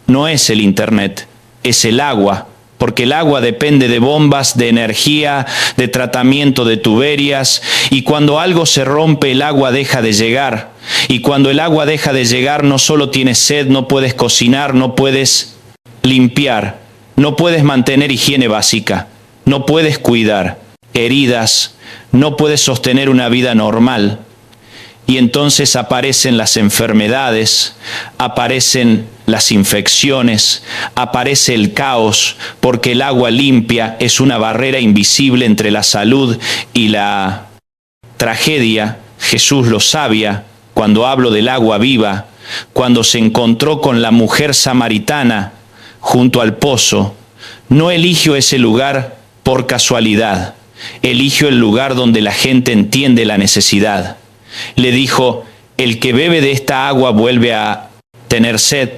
no es el internet, es el agua. Porque el agua depende de bombas, de energía, de tratamiento de tuberías, y cuando algo se rompe, el agua deja de llegar. Y cuando el agua deja de llegar, no solo tienes sed, no puedes cocinar, no puedes limpiar, no puedes mantener higiene básica, no puedes cuidar heridas, no puedes sostener una vida normal. Y entonces aparecen las enfermedades, aparecen las infecciones, aparece el caos, porque el agua limpia es una barrera invisible entre la salud y la tragedia. Jesús lo sabía cuando hablo del agua viva, cuando se encontró con la mujer samaritana junto al pozo. No eligió ese lugar por casualidad, eligió el lugar donde la gente entiende la necesidad. Le dijo, el que bebe de esta agua vuelve a tener sed,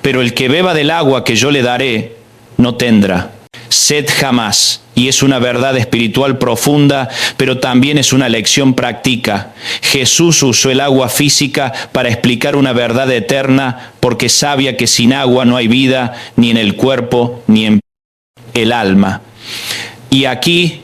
pero el que beba del agua que yo le daré no tendrá sed jamás. Y es una verdad espiritual profunda, pero también es una lección práctica. Jesús usó el agua física para explicar una verdad eterna, porque sabía que sin agua no hay vida, ni en el cuerpo, ni en el alma. Y aquí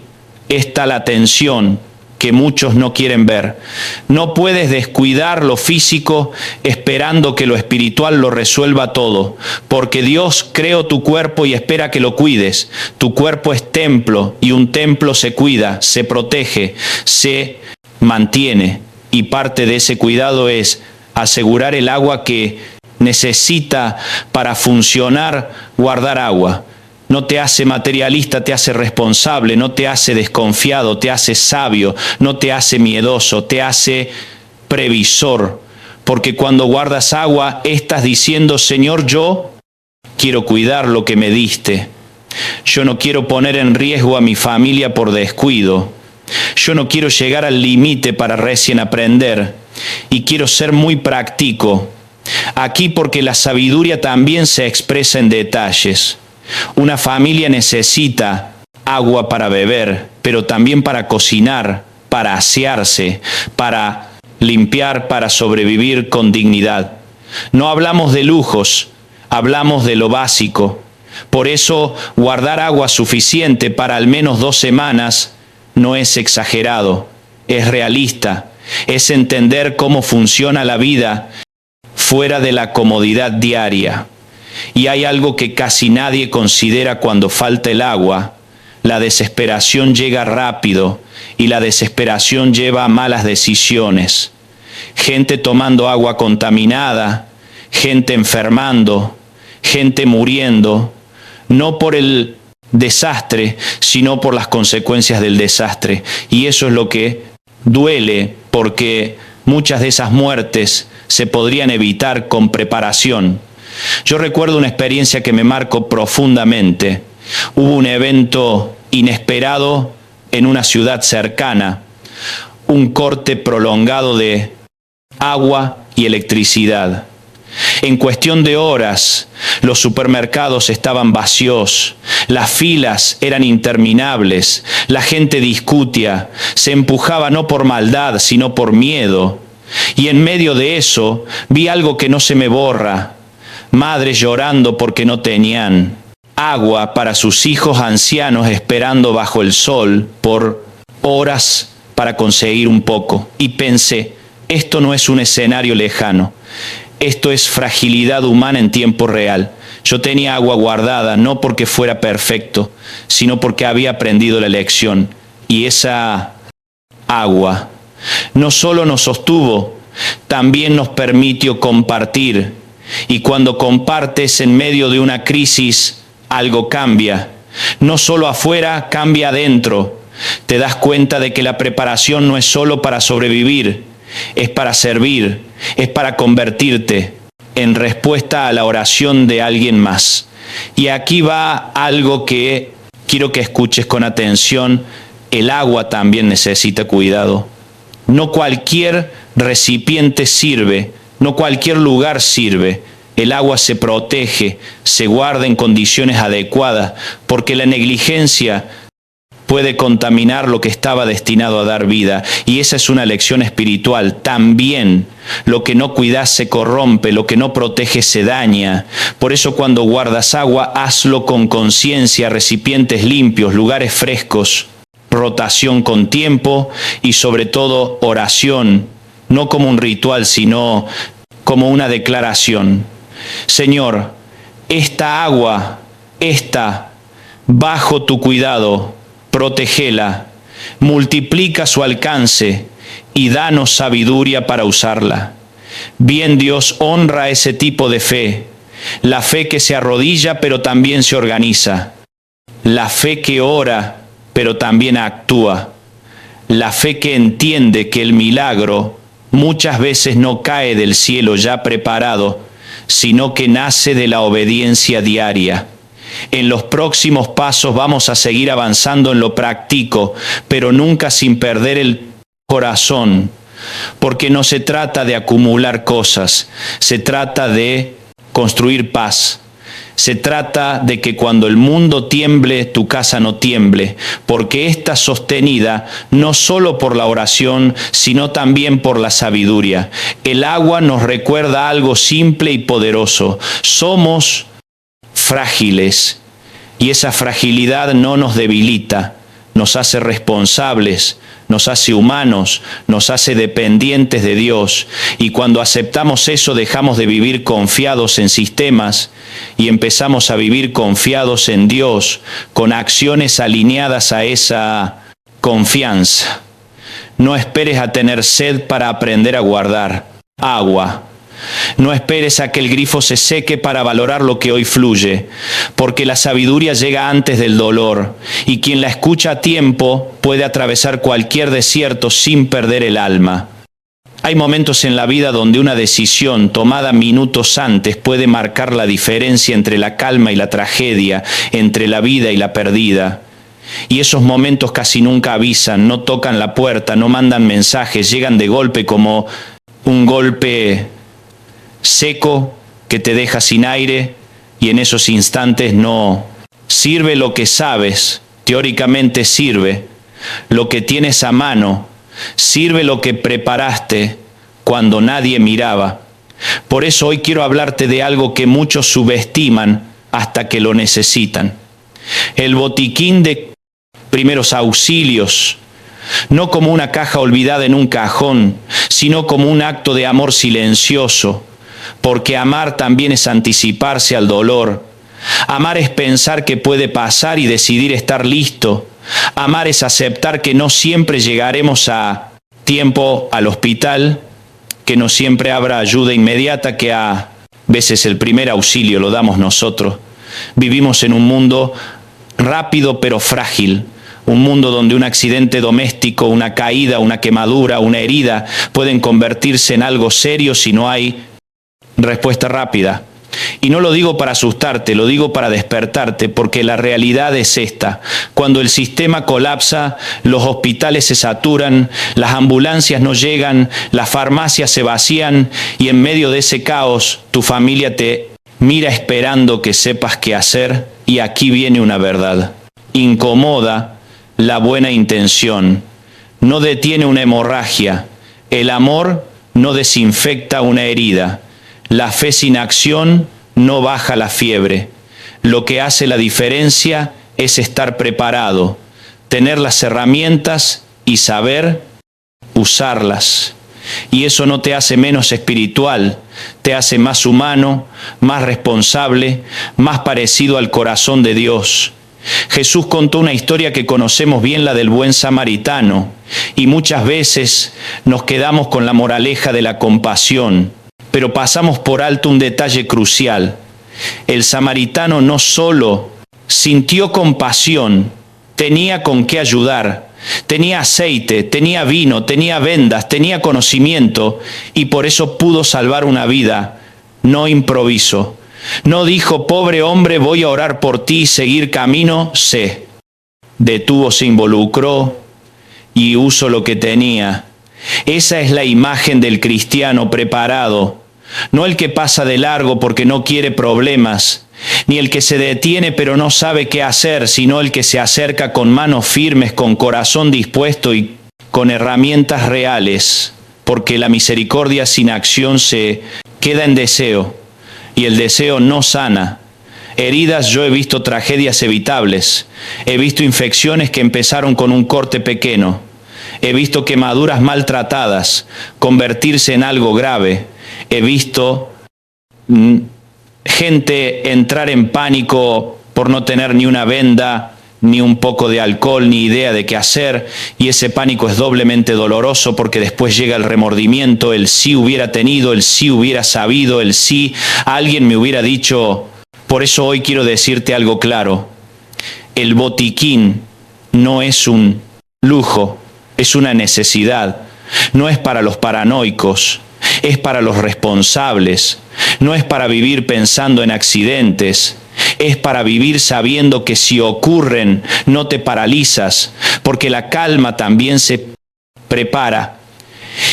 está la tensión que muchos no quieren ver. No puedes descuidar lo físico esperando que lo espiritual lo resuelva todo, porque Dios creó tu cuerpo y espera que lo cuides. Tu cuerpo es templo y un templo se cuida, se protege, se mantiene, y parte de ese cuidado es asegurar el agua que necesita para funcionar, guardar agua. No te hace materialista, te hace responsable, no te hace desconfiado, te hace sabio, no te hace miedoso, te hace previsor. Porque cuando guardas agua, estás diciendo, Señor, yo quiero cuidar lo que me diste. Yo no quiero poner en riesgo a mi familia por descuido. Yo no quiero llegar al límite para recién aprender. Y quiero ser muy práctico. Aquí porque la sabiduría también se expresa en detalles. Una familia necesita agua para beber, pero también para cocinar, para asearse, para limpiar, para sobrevivir con dignidad. No hablamos de lujos, hablamos de lo básico. Por eso, guardar agua suficiente para al menos 2 semanas no es exagerado, es realista, es entender cómo funciona la vida fuera de la comodidad diaria. Y hay algo que casi nadie considera cuando falta el agua. La desesperación llega rápido y la desesperación lleva a malas decisiones. Gente tomando agua contaminada, gente enfermando, gente muriendo, no por el desastre, sino por las consecuencias del desastre. Y eso es lo que duele, porque muchas de esas muertes se podrían evitar con preparación. Yo recuerdo una experiencia que me marcó profundamente. Hubo un evento inesperado en una ciudad cercana, un corte prolongado de agua y electricidad. En cuestión de horas, los supermercados estaban vacíos, las filas eran interminables, la gente discutía, se empujaba no por maldad, sino por miedo. Y en medio de eso, vi algo que no se me borra. Madres llorando porque no tenían agua para sus hijos ancianos, esperando bajo el sol por horas para conseguir un poco. Y pensé, esto no es un escenario lejano, esto es fragilidad humana en tiempo real. Yo tenía agua guardada, no porque fuera perfecto, sino porque había aprendido la lección. Y esa agua no solo nos sostuvo, también nos permitió compartir. Y cuando compartes en medio de una crisis, algo cambia. No solo afuera, cambia adentro. Te das cuenta de que la preparación no es solo para sobrevivir, es para servir, es para convertirte en respuesta a la oración de alguien más. Y aquí va algo que quiero que escuches con atención. El agua también necesita cuidado. No cualquier recipiente sirve, no cualquier lugar sirve. El agua se protege, se guarda en condiciones adecuadas, porque la negligencia puede contaminar lo que estaba destinado a dar vida. Y esa es una lección espiritual. También lo que no cuidas se corrompe, lo que no protege se daña. Por eso cuando guardas agua, hazlo con conciencia, recipientes limpios, lugares frescos, rotación con tiempo y sobre todo oración, no como un ritual, sino como una declaración. Señor, esta agua, bajo tu cuidado, protégela, multiplica su alcance y danos sabiduría para usarla. Bien, Dios honra ese tipo de fe, la fe que se arrodilla pero también se organiza, la fe que ora pero también actúa, la fe que entiende que el milagro muchas veces no cae del cielo ya preparado, sino que nace de la obediencia diaria. En los próximos pasos vamos a seguir avanzando en lo práctico, pero nunca sin perder el corazón, porque no se trata de acumular cosas, se trata de construir paz. Se trata de que cuando el mundo tiemble, tu casa no tiemble, porque está sostenida no solo por la oración, sino también por la sabiduría. El agua nos recuerda algo simple y poderoso. Somos frágiles y esa fragilidad no nos debilita, nos hace responsables, nos hace humanos, nos hace dependientes de Dios. Y cuando aceptamos eso, dejamos de vivir confiados en sistemas y empezamos a vivir confiados en Dios, con acciones alineadas a esa confianza. No esperes a tener sed para aprender a guardar agua. No esperes a que el grifo se seque para valorar lo que hoy fluye, porque la sabiduría llega antes del dolor, y quien la escucha a tiempo puede atravesar cualquier desierto sin perder el alma. Hay momentos en la vida donde una decisión tomada minutos antes puede marcar la diferencia entre la calma y la tragedia, entre la vida y la perdida. Y esos momentos casi nunca avisan, no tocan la puerta, no mandan mensajes, llegan de golpe como un golpe seco que te deja sin aire, y en esos instantes no sirve lo que sabes, teóricamente sirve, lo que tienes a mano, sirve lo que preparaste cuando nadie miraba. Por eso hoy quiero hablarte de algo que muchos subestiman hasta que lo necesitan. El botiquín de primeros auxilios, no como una caja olvidada en un cajón, sino como un acto de amor silencioso, porque amar también es anticiparse al dolor. Amar es pensar que puede pasar y decidir estar listo. Amar es aceptar que no siempre llegaremos a tiempo al hospital, que no siempre habrá ayuda inmediata, que a veces el primer auxilio lo damos nosotros. Vivimos en un mundo rápido pero frágil, un mundo donde un accidente doméstico, una caída, una quemadura, una herida pueden convertirse en algo serio si no hay respuesta rápida. Y no lo digo para asustarte, lo digo para despertarte, porque la realidad es esta. Cuando el sistema colapsa, los hospitales se saturan, las ambulancias no llegan, las farmacias se vacían, y en medio de ese caos, tu familia te mira esperando que sepas qué hacer. Y aquí viene una verdad. Incomoda la buena intención, no detiene una hemorragia. El amor no desinfecta una herida. La fe sin acción no baja la fiebre. Lo que hace la diferencia es estar preparado, tener las herramientas y saber usarlas. Y eso no te hace menos espiritual, te hace más humano, más responsable, más parecido al corazón de Dios. Jesús contó una historia que conocemos bien, la del buen samaritano, y muchas veces nos quedamos con la moraleja de la compasión, pero pasamos por alto un detalle crucial. El samaritano no solo sintió compasión, tenía con qué ayudar, tenía aceite, tenía vino, tenía vendas, tenía conocimiento, y por eso pudo salvar una vida. No improvisó. No dijo, pobre hombre, voy a orar por ti y seguir camino. Se detuvo, se involucró y usó lo que tenía. Esa es la imagen del cristiano preparado. No el que pasa de largo porque no quiere problemas, ni el que se detiene pero no sabe qué hacer, sino el que se acerca con manos firmes, con corazón dispuesto y con herramientas reales, porque la misericordia sin acción se queda en deseo, y el deseo no sana. Heridas, yo he visto tragedias evitables, he visto infecciones que empezaron con un corte pequeño, he visto quemaduras maltratadas convertirse en algo grave. He visto gente entrar en pánico por no tener ni una venda, ni un poco de alcohol, ni idea de qué hacer, y ese pánico es doblemente doloroso porque después llega el remordimiento, el sí hubiera tenido, el sí hubiera sabido, el sí alguien me hubiera dicho. Por eso hoy quiero decirte algo claro: el botiquín no es un lujo, es una necesidad. No es para los paranoicos, es para los responsables. No es para vivir pensando en accidentes, es para vivir sabiendo que si ocurren no te paralizas, porque la calma también se prepara.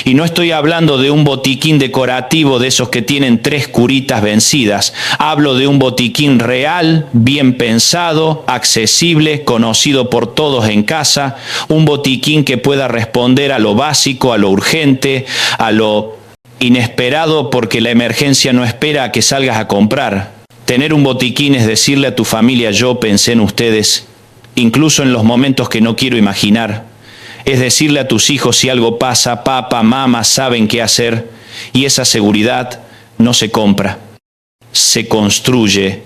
Y no estoy hablando de un botiquín decorativo de esos que tienen 3 curitas vencidas. Hablo de un botiquín real, bien pensado, accesible, conocido por todos en casa. Un botiquín que pueda responder a lo básico, a lo urgente, a lo inesperado, porque la emergencia no espera a que salgas a comprar. Tener un botiquín es decirle a tu familia: yo pensé en ustedes, incluso en los momentos que no quiero imaginar. Es decirle a tus hijos: si algo pasa, papá, mamá saben qué hacer. Y esa seguridad no se compra, se construye.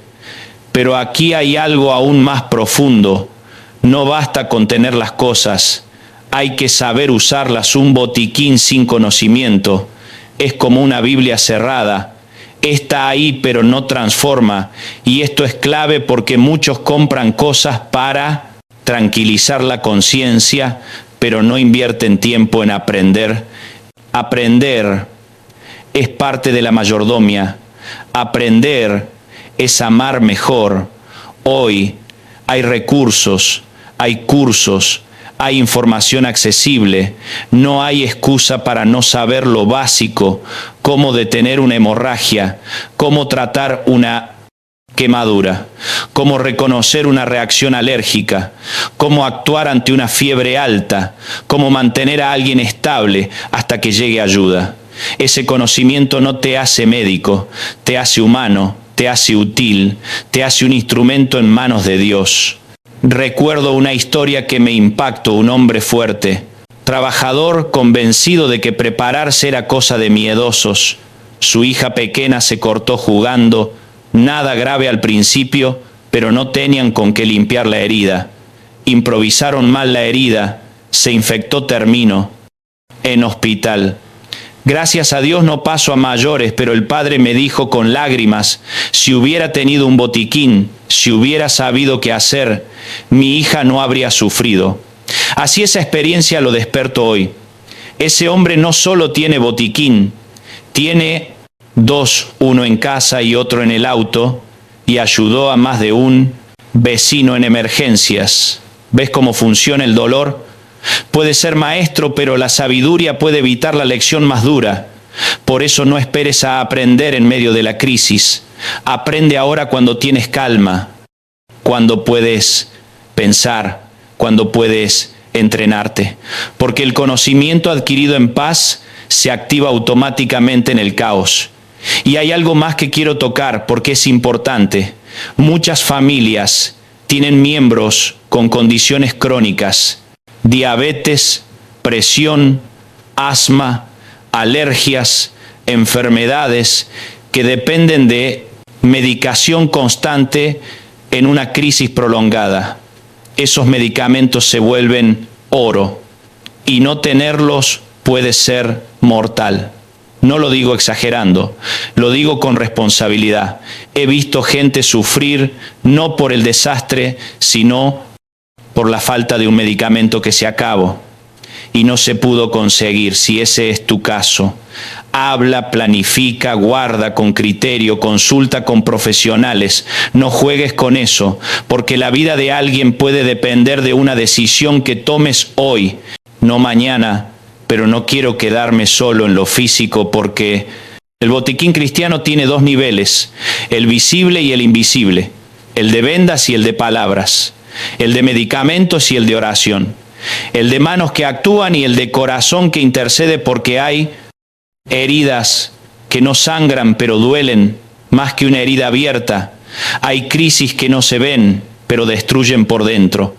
Pero aquí hay algo aún más profundo. No basta con tener las cosas, hay que saber usarlas. Un botiquín sin conocimiento es como una Biblia cerrada. Está ahí pero no transforma. Y esto es clave porque muchos compran cosas para tranquilizar la conciencia, pero no invierten tiempo en aprender. Aprender es parte de la mayordomía. Aprender es amar mejor. Hoy hay recursos, hay cursos, hay información accesible. No hay excusa para no saber lo básico: cómo detener una hemorragia, cómo tratar una quemadura, cómo reconocer una reacción alérgica, cómo actuar ante una fiebre alta, cómo mantener a alguien estable hasta que llegue ayuda. Ese conocimiento no te hace médico, te hace humano, te hace útil, te hace un instrumento en manos de Dios. Recuerdo una historia que me impactó: un hombre fuerte, trabajador, convencido de que prepararse era cosa de miedosos. Su hija pequeña se cortó jugando. Nada grave al principio, pero no tenían con qué limpiar la herida. Improvisaron mal la herida, se infectó, terminó en hospital. Gracias a Dios no pasó a mayores, pero el padre me dijo con lágrimas: si hubiera tenido un botiquín, si hubiera sabido qué hacer, mi hija no habría sufrido. Así esa experiencia lo despertó hoy. Ese hombre no solo tiene botiquín, tiene 2, uno en casa y otro en el auto, y ayudó a más de un vecino en emergencias. ¿Ves cómo funciona el dolor? Puede ser maestro, pero la sabiduría puede evitar la lección más dura. Por eso no esperes a aprender en medio de la crisis. Aprende ahora cuando tienes calma, cuando puedes pensar, cuando puedes entrenarte. Porque el conocimiento adquirido en paz se activa automáticamente en el caos. Y hay algo más que quiero tocar porque es importante. Muchas familias tienen miembros con condiciones crónicas: diabetes, presión, asma, alergias, enfermedades que dependen de medicación constante en una crisis prolongada. Esos medicamentos se vuelven oro y no tenerlos puede ser mortal. No lo digo exagerando, lo digo con responsabilidad. He visto gente sufrir no por el desastre, sino por la falta de un medicamento que se acabó y no se pudo conseguir. Si ese es tu caso, habla, planifica, guarda con criterio, consulta con profesionales. No juegues con eso, porque la vida de alguien puede depender de una decisión que tomes hoy, no mañana. Pero no quiero quedarme solo en lo físico, porque el botiquín cristiano tiene 2 niveles: el visible y el invisible, el de vendas y el de palabras, el de medicamentos y el de oración, el de manos que actúan y el de corazón que intercede, porque hay heridas que no sangran pero duelen más que una herida abierta. Hay crisis que no se ven pero destruyen por dentro.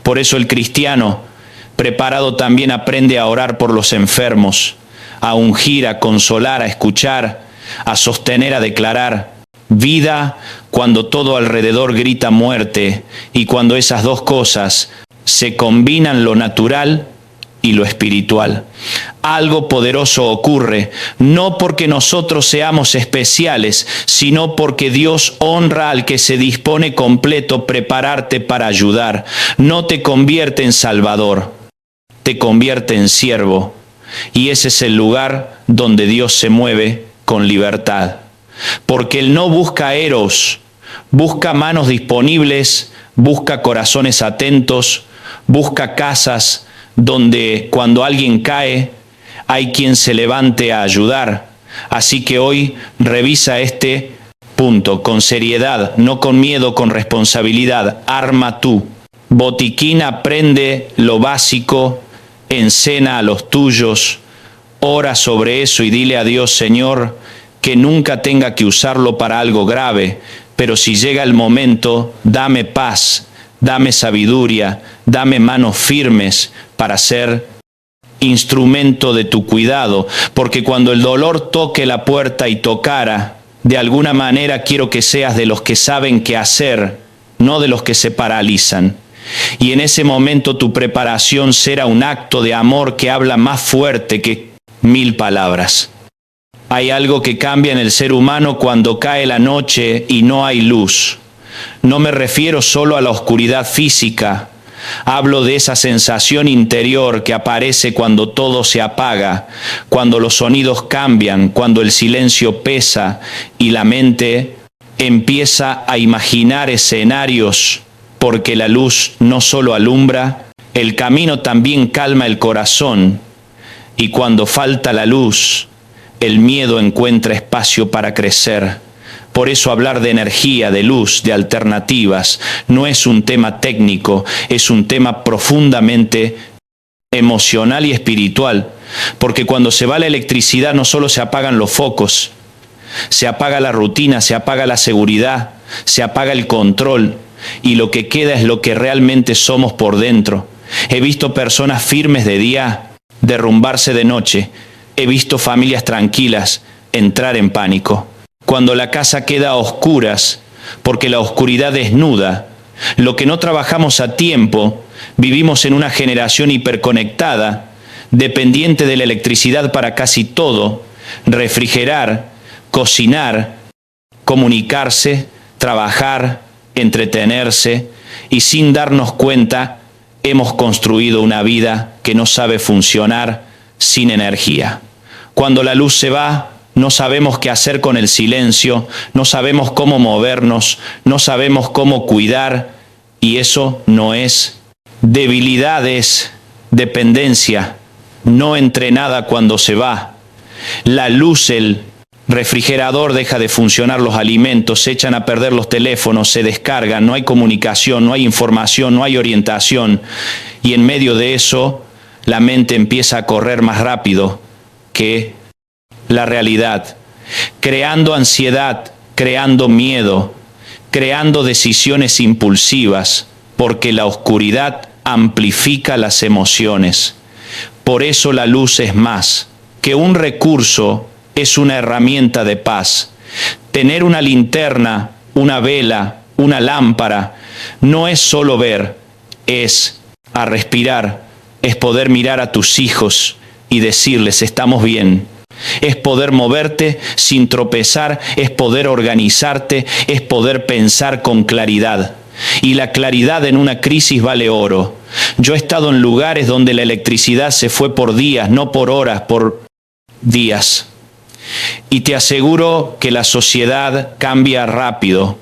Por eso el cristiano preparado también aprende a orar por los enfermos, a ungir, a consolar, a escuchar, a sostener, a declarar. Vida cuando todo alrededor grita muerte y cuando esas dos cosas se combinan, lo natural y lo espiritual. Algo poderoso ocurre, no porque nosotros seamos especiales, sino porque Dios honra al que se dispone completo prepararte para ayudar. No te convierte en salvador, te convierte en siervo. Y ese es el lugar donde Dios se mueve con libertad. Porque Él no busca héroes, busca manos disponibles, busca corazones atentos, busca casas donde cuando alguien cae, hay quien se levante a ayudar. Así que hoy revisa este punto con seriedad, no con miedo, con responsabilidad. Arma tú. Botiquín, aprende lo básico, encena a los tuyos, ora sobre eso y dile a Dios, Señor, que nunca tenga que usarlo para algo grave, pero si llega el momento, dame paz, dame sabiduría, dame manos firmes para ser instrumento de tu cuidado, porque cuando el dolor toque la puerta y tocara, de alguna manera quiero que seas de los que saben qué hacer, no de los que se paralizan. Y en ese momento tu preparación será un acto de amor que habla más fuerte que 1000 palabras. Hay algo que cambia en el ser humano cuando cae la noche y no hay luz. No me refiero solo a la oscuridad física. Hablo de esa sensación interior que aparece cuando todo se apaga, cuando los sonidos cambian, cuando el silencio pesa y la mente empieza a imaginar escenarios, porque la luz no solo alumbra, el camino también calma el corazón, y cuando falta la luz, el miedo encuentra espacio para crecer. Por eso hablar de energía, de luz, de alternativas, no es un tema técnico, es un tema profundamente emocional y espiritual. Porque cuando se va la electricidad no solo se apagan los focos, se apaga la rutina, se apaga la seguridad, se apaga el control, y lo que queda es lo que realmente somos por dentro. He visto personas firmes de día derrumbarse de noche. He visto familias tranquilas entrar en pánico. Cuando la casa queda a oscuras, porque la oscuridad desnuda, lo que no trabajamos a tiempo, vivimos en una generación hiperconectada, dependiente de la electricidad para casi todo, refrigerar, cocinar, comunicarse, trabajar, entretenerse, y sin darnos cuenta, hemos construido una vida que no sabe funcionar sin energía. Cuando la luz se va, no sabemos qué hacer con el silencio, no sabemos cómo movernos, no sabemos cómo cuidar, y eso no es debilidad, es dependencia, no entrenada cuando se va. La luz, el refrigerador deja de funcionar, los alimentos, se echan a perder los teléfonos, se descargan, no hay comunicación, no hay información, no hay orientación, y en medio de eso la mente empieza a correr más rápido que la realidad, creando ansiedad, creando miedo, creando decisiones impulsivas, porque la oscuridad amplifica las emociones. Por eso la luz es más que un recurso, es una herramienta de paz. Tener una linterna, una vela, una lámpara, no es solo ver, es a respirar, es poder mirar a tus hijos y decirles estamos bien. Es poder moverte sin tropezar, es poder organizarte, es poder pensar con claridad. Y la claridad en una crisis vale oro. Yo he estado en lugares donde la electricidad se fue por días, no por horas, por días. Y te aseguro que la sociedad cambia rápido.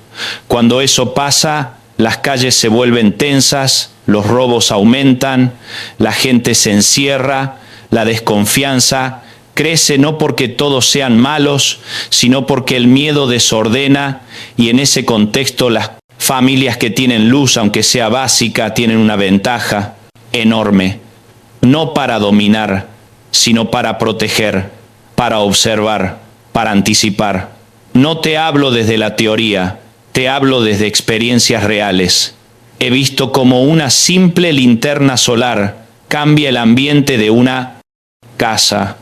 Cuando eso pasa, las calles se vuelven tensas, los robos aumentan, la gente se encierra, la desconfianza crece no porque todos sean malos, sino porque el miedo desordena, y en ese contexto las familias que tienen luz, aunque sea básica, tienen una ventaja enorme. No para dominar, sino para proteger, para observar, para anticipar. No te hablo desde la teoría, te hablo desde experiencias reales. He visto cómo una simple linterna solar cambia el ambiente de una casa.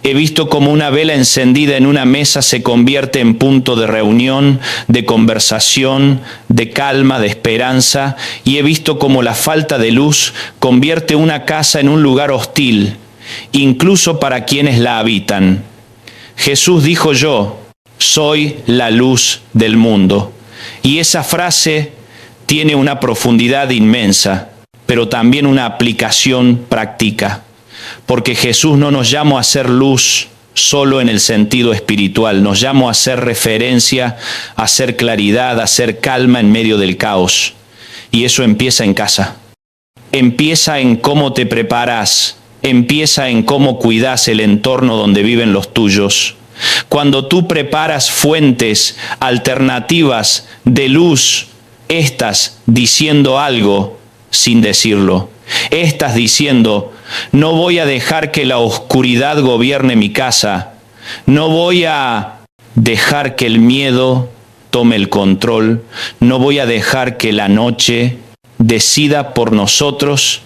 He visto como una vela encendida en una mesa se convierte en punto de reunión, de conversación, de calma, de esperanza, y he visto como la falta de luz convierte una casa en un lugar hostil, incluso para quienes la habitan. Jesús dijo: yo soy la luz del mundo. Y esa frase tiene una profundidad inmensa, pero también una aplicación práctica. Porque Jesús no nos llamó a hacer luz solo en el sentido espiritual, nos llamó a hacer referencia, a hacer claridad, a hacer calma en medio del caos. Y eso empieza en casa. Empieza en cómo te preparas, empieza en cómo cuidas el entorno donde viven los tuyos. Cuando tú preparas fuentes alternativas de luz, estás diciendo algo sin decirlo. Estás diciendo: no voy a dejar que la oscuridad gobierne mi casa. No voy a dejar que el miedo tome el control. No voy a dejar que la noche decida por nosotros.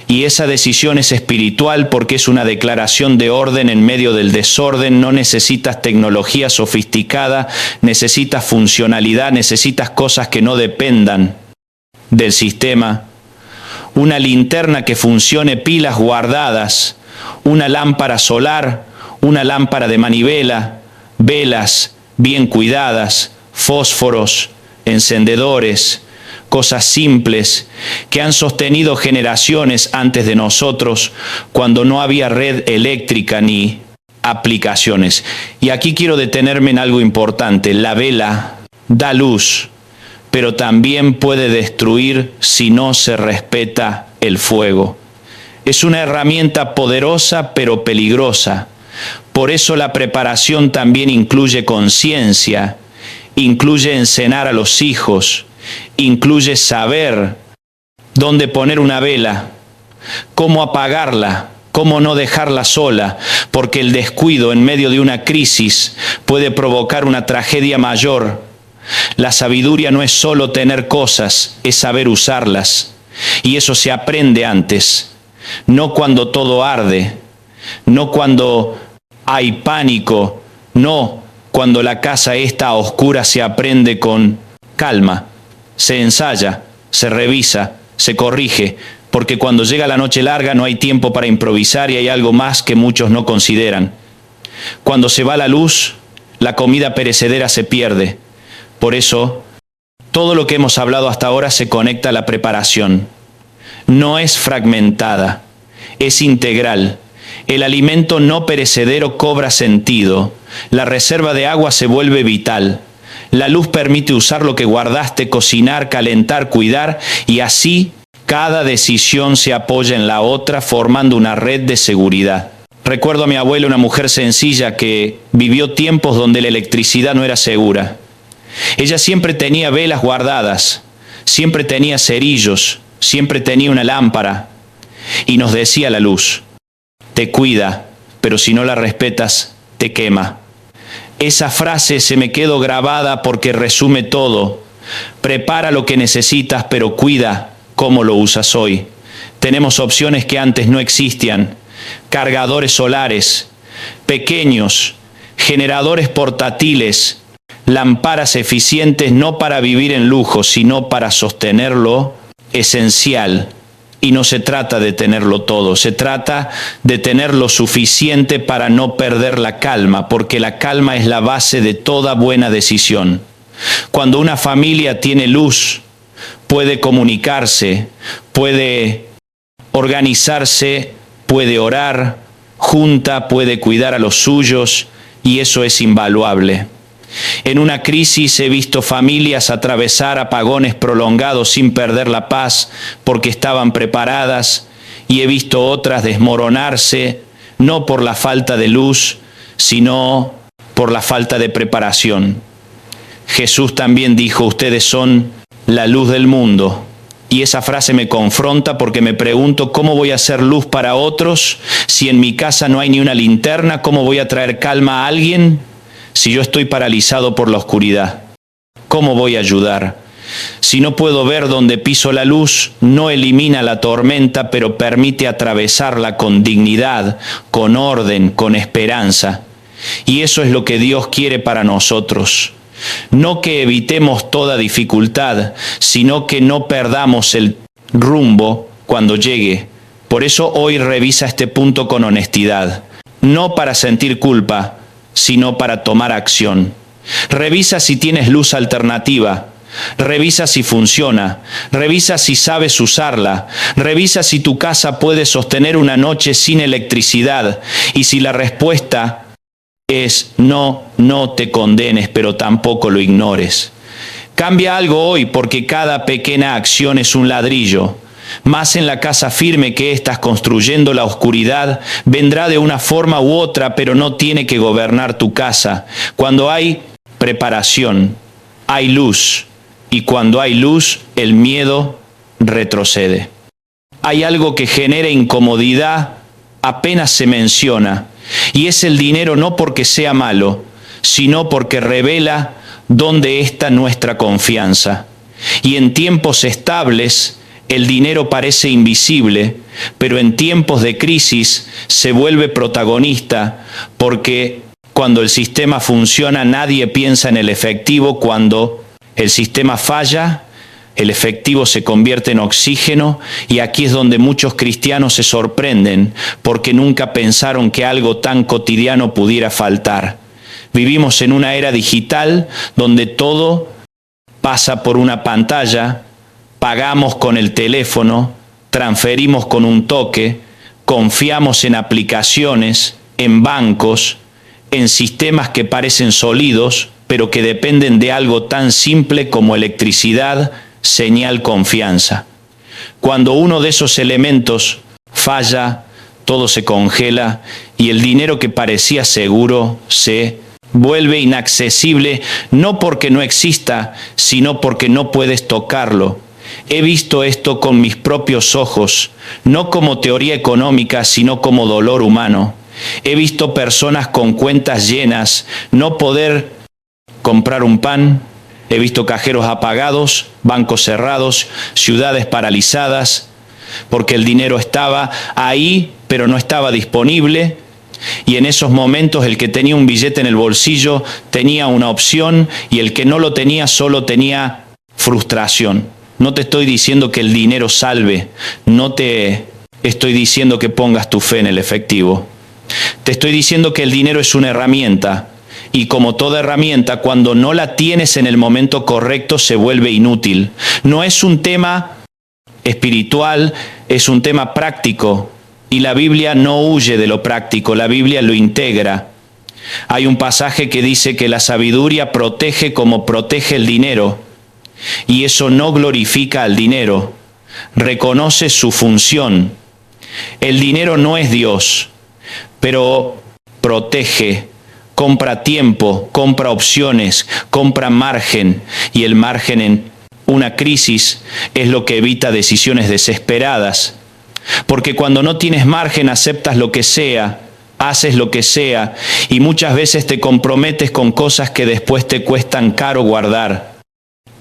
Y esa decisión es espiritual porque es una declaración de orden en medio del desorden. No necesitas tecnología sofisticada, necesitas funcionalidad, necesitas cosas que no dependan del sistema. Una linterna que funcione, pilas guardadas, una lámpara solar, una lámpara de manivela, velas bien cuidadas, fósforos, encendedores, cosas simples que han sostenido generaciones antes de nosotros cuando no había red eléctrica ni aplicaciones. Y aquí quiero detenerme en algo importante. La vela da luz, pero también puede destruir si no se respeta el fuego. Es una herramienta poderosa pero peligrosa. Por eso la preparación también incluye conciencia, incluye enseñar a los hijos, incluye saber dónde poner una vela, cómo apagarla, cómo no dejarla sola, porque el descuido en medio de una crisis puede provocar una tragedia mayor. La sabiduría no es solo tener cosas, es saber usarlas. Y eso se aprende antes, no cuando todo arde, no cuando hay pánico, no cuando la casa está a oscuras. Se aprende con calma, se ensaya, se revisa, se corrige, porque cuando llega la noche larga no hay tiempo para improvisar y hay algo más que muchos no consideran. Cuando se va la luz, la comida perecedera se pierde. Por eso, todo lo que hemos hablado hasta ahora se conecta a la preparación. No es fragmentada, es integral. El alimento no perecedero cobra sentido. La reserva de agua se vuelve vital. La luz permite usar lo que guardaste, cocinar, calentar, cuidar, y así cada decisión se apoya en la otra, formando una red de seguridad. Recuerdo a mi abuela, una mujer sencilla que vivió tiempos donde la electricidad no era segura. Ella siempre tenía velas guardadas, siempre tenía cerillos, siempre tenía una lámpara, y nos decía la luz: te cuida, pero si no la respetas, te quema. Esa frase se me quedó grabada porque resume todo. Prepara lo que necesitas, pero cuida cómo lo usas hoy. Tenemos opciones que antes no existían: cargadores solares, pequeños, generadores portátiles, lámparas eficientes no para vivir en lujo, sino para sostener lo esencial. Y no se trata de tenerlo todo, se trata de tener lo suficiente para no perder la calma, porque la calma es la base de toda buena decisión. Cuando una familia tiene luz, puede comunicarse, puede organizarse, puede orar, junta, puede cuidar a los suyos, y eso es invaluable. En una crisis he visto familias atravesar apagones prolongados sin perder la paz porque estaban preparadas, y he visto otras desmoronarse no por la falta de luz, sino por la falta de preparación. Jesús también dijo: ustedes son la luz del mundo. Y esa frase me confronta porque me pregunto: ¿cómo voy a hacer luz para otros si en mi casa no hay ni una linterna? ¿Cómo voy a traer calma a alguien si yo estoy paralizado por la oscuridad? ¿Cómo voy a ayudar? Si no puedo ver donde piso la luz, no elimina la tormenta, pero permite atravesarla con dignidad, con orden, con esperanza. Y eso es lo que Dios quiere para nosotros. No que evitemos toda dificultad, sino que no perdamos el rumbo cuando llegue. Por eso hoy revisa este punto con honestidad. No para sentir culpa, sino para tomar acción. Revisa si tienes luz alternativa. Revisa si funciona. Revisa si sabes usarla. Revisa si tu casa puede sostener una noche sin electricidad. Y si la respuesta es no, no te condenes, pero tampoco lo ignores. Cambia algo hoy, porque cada pequeña acción es un ladrillo. Más en la casa firme que estás construyendo, la oscuridad vendrá de una forma u otra, pero no tiene que gobernar tu casa. Cuando hay preparación, hay luz, y cuando hay luz, el miedo retrocede. Hay algo que genera incomodidad apenas se menciona, y es el dinero, no porque sea malo, sino porque revela dónde está nuestra confianza. Y en tiempos estables, el dinero parece invisible, pero en tiempos de crisis se vuelve protagonista, porque cuando el sistema funciona nadie piensa en el efectivo. Cuando el sistema falla, el efectivo se convierte en oxígeno, y aquí es donde muchos cristianos se sorprenden, porque nunca pensaron que algo tan cotidiano pudiera faltar. Vivimos en una era digital donde todo pasa por una pantalla. Pagamos con el teléfono, transferimos con un toque, confiamos en aplicaciones, en bancos, en sistemas que parecen sólidos, pero que dependen de algo tan simple como electricidad, señal, confianza. Cuando uno de esos elementos falla, todo se congela y el dinero que parecía seguro se vuelve inaccesible, no porque no exista, sino porque no puedes tocarlo. He visto esto con mis propios ojos, no como teoría económica, sino como dolor humano. He visto personas con cuentas llenas no poder comprar un pan. He visto cajeros apagados, bancos cerrados, ciudades paralizadas, porque el dinero estaba ahí, pero no estaba disponible. Y en esos momentos el que tenía un billete en el bolsillo tenía una opción, y el que no lo tenía solo tenía frustración. No te estoy diciendo que el dinero salve, no te estoy diciendo que pongas tu fe en el efectivo. Te estoy diciendo que el dinero es una herramienta, y como toda herramienta, cuando no la tienes en el momento correcto, se vuelve inútil. No es un tema espiritual, es un tema práctico, y la Biblia no huye de lo práctico, la Biblia lo integra. Hay un pasaje que dice que la sabiduría protege como protege el dinero. Y eso no glorifica al dinero, reconoce su función. El dinero no es Dios, pero protege, compra tiempo, compra opciones, compra margen, y el margen en una crisis es lo que evita decisiones desesperadas. Porque cuando no tienes margen aceptas lo que sea, haces lo que sea, y muchas veces te comprometes con cosas que después te cuestan caro guardar.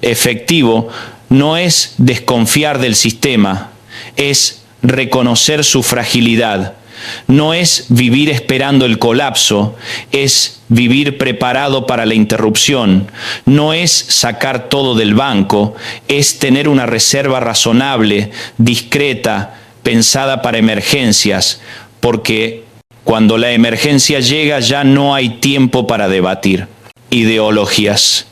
Efectivo no es desconfiar del sistema, es reconocer su fragilidad. No es vivir esperando el colapso, es vivir preparado para la interrupción. No es sacar todo del banco, es tener una reserva razonable, discreta, pensada para emergencias, porque cuando la emergencia llega ya no hay tiempo para debatir ideologías.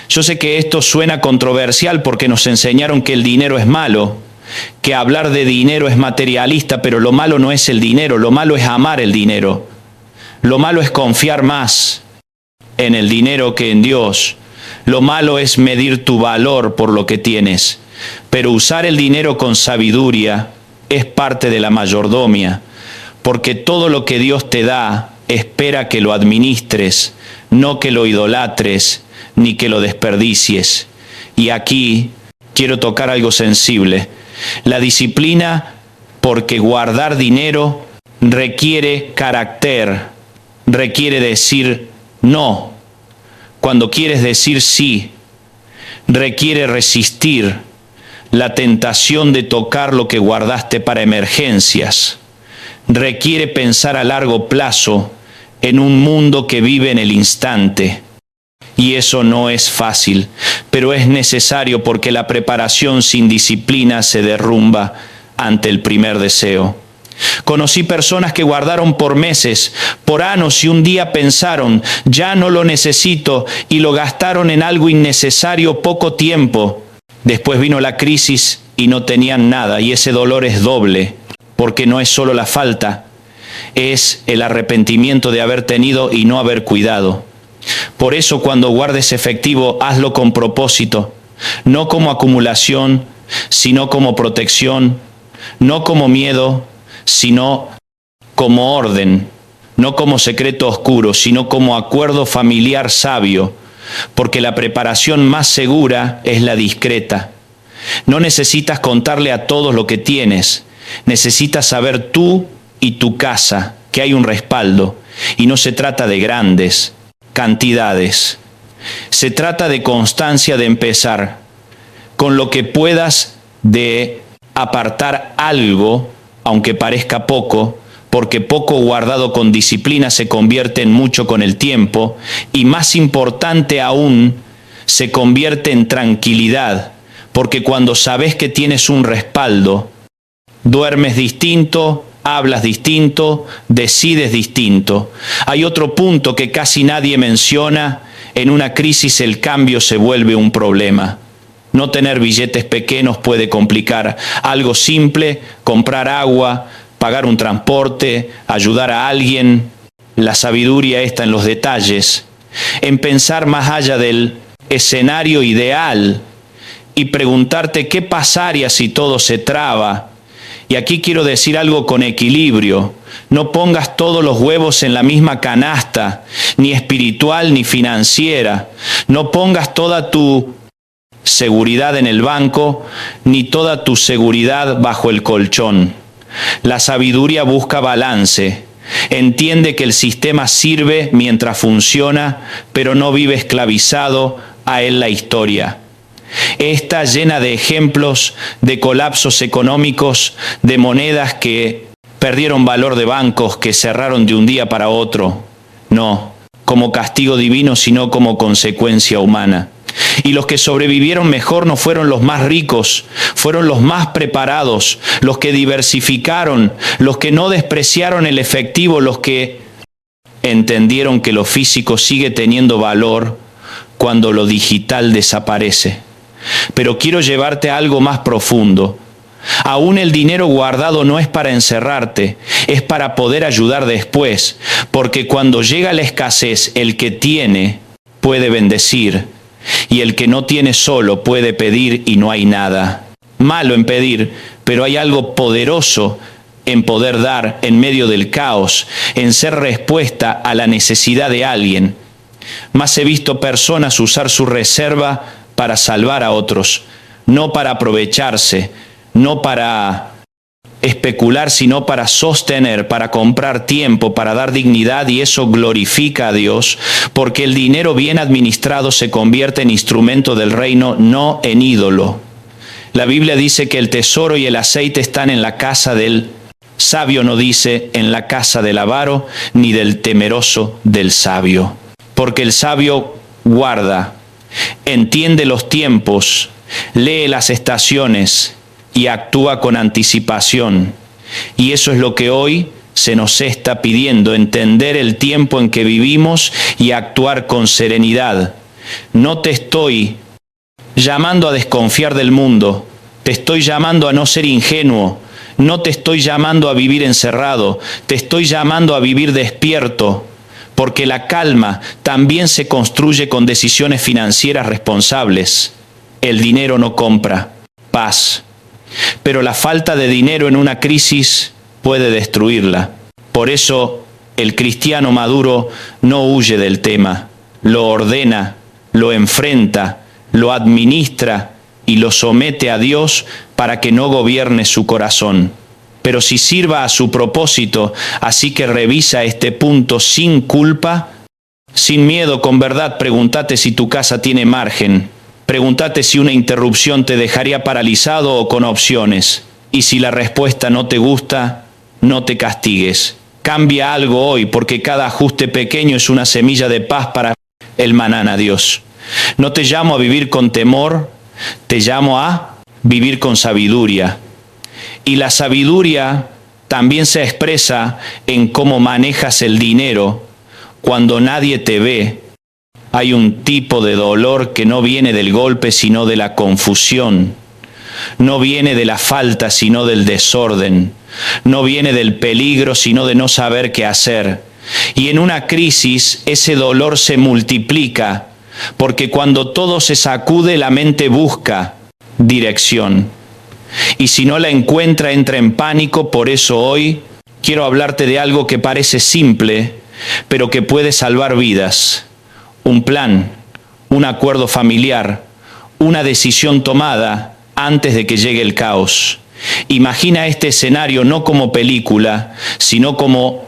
Yo sé que esto suena controversial porque nos enseñaron que el dinero es malo, que hablar de dinero es materialista, pero lo malo no es el dinero, lo malo es amar el dinero. Lo malo es confiar más en el dinero que en Dios. Lo malo es medir tu valor por lo que tienes. Pero usar el dinero con sabiduría es parte de la mayordomía, porque todo lo que Dios te da espera que lo administres, no que lo idolatres, ni que lo desperdicies. Y aquí quiero tocar algo sensible. La disciplina, porque guardar dinero requiere carácter, requiere decir no cuando quieres decir sí. requiere resistir la tentación de tocar lo que guardaste para emergencias. Requiere pensar a largo plazo en un mundo que vive en el instante. Y eso no es fácil, pero es necesario porque la preparación sin disciplina se derrumba ante el primer deseo. Conocí personas que guardaron por meses, por años y un día pensaron, ya no lo necesito y lo gastaron en algo innecesario poco tiempo. Después vino la crisis y no tenían nada y ese dolor es doble, porque no es solo la falta, es el arrepentimiento de haber tenido y no haber cuidado. Por eso cuando guardes efectivo, hazlo con propósito, no como acumulación, sino como protección, no como miedo, sino como orden, no como secreto oscuro, sino como acuerdo familiar sabio, porque la preparación más segura es la discreta. No necesitas contarle a todos lo que tienes, necesitas saber tú y tu casa, que hay un respaldo, y no se trata de grandes cantidades. Se trata de constancia de empezar, con lo que puedas de apartar algo, aunque parezca poco, porque poco guardado con disciplina se convierte en mucho con el tiempo, y más importante aún, se convierte en tranquilidad, porque cuando sabes que tienes un respaldo, duermes distinto, hablas distinto, decides distinto. Hay otro punto que casi nadie menciona: en una crisis el cambio se vuelve un problema. No tener billetes pequeños puede complicar algo simple, comprar agua, pagar un transporte, ayudar a alguien. La sabiduría está en los detalles, en pensar más allá del escenario ideal y preguntarte qué pasaría si todo se traba. Y aquí quiero decir algo con equilibrio. No pongas todos los huevos en la misma canasta, ni espiritual ni financiera. No pongas toda tu seguridad en el banco, ni toda tu seguridad bajo el colchón. La sabiduría busca balance. Entiende que el sistema sirve mientras funciona, pero no vive esclavizado a él la historia. Está llena de ejemplos de colapsos económicos, de monedas que perdieron valor, de bancos que cerraron de un día para otro. No como castigo divino, sino como consecuencia humana. Y los que sobrevivieron mejor no fueron los más ricos, fueron los más preparados, los que diversificaron, los que no despreciaron el efectivo, los que entendieron que lo físico sigue teniendo valor cuando lo digital desaparece. Pero quiero llevarte a algo más profundo. Aún el dinero guardado no es para encerrarte, es para poder ayudar después, porque cuando llega la escasez, el que tiene puede bendecir, y el que no tiene solo puede pedir y no hay nada malo en pedir, pero hay algo poderoso en poder dar en medio del caos, en ser respuesta a la necesidad de alguien. Mas he visto personas usar su reserva para salvar a otros, no para aprovecharse, no para especular, sino para sostener, para comprar tiempo, para dar dignidad, y eso glorifica a Dios, porque el dinero bien administrado se convierte en instrumento del reino, no en ídolo. La Biblia dice que el tesoro y el aceite están en la casa del sabio, no dice en la casa del avaro, ni del temeroso del sabio. Porque el sabio guarda, entiende los tiempos, lee las estaciones y actúa con anticipación. Y eso es lo que hoy se nos está pidiendo: entender el tiempo en que vivimos y actuar con serenidad. No te estoy llamando a desconfiar del mundo, te estoy llamando a no ser ingenuo, no te estoy llamando a vivir encerrado, te estoy llamando a vivir despierto, porque la calma también se construye con decisiones financieras responsables. El dinero no compra paz, pero la falta de dinero en una crisis puede destruirla. Por eso el cristiano maduro no huye del tema, lo ordena, lo enfrenta, lo administra y lo somete a Dios para que no gobierne su corazón, pero si sirva a su propósito. Así que revisa este punto sin culpa, sin miedo, con verdad. Pregúntate si tu casa tiene margen. Pregúntate si una interrupción te dejaría paralizado o con opciones. Y si la respuesta no te gusta, no te castigues. Cambia algo hoy, porque cada ajuste pequeño es una semilla de paz para el mañana, Dios. No te llamo a vivir con temor, te llamo a vivir con sabiduría. Y la sabiduría también se expresa en cómo manejas el dinero cuando nadie te ve. Hay un tipo de dolor que no viene del golpe, sino de la confusión. No viene de la falta, sino del desorden. No viene del peligro, sino de no saber qué hacer. Y en una crisis ese dolor se multiplica, porque cuando todo se sacude, la mente busca dirección. Y si no la encuentra, entra en pánico. Por eso hoy quiero hablarte de algo que parece simple, pero que puede salvar vidas. Un plan, un acuerdo familiar, una decisión tomada antes de que llegue el caos. Imagina este escenario no como película, sino como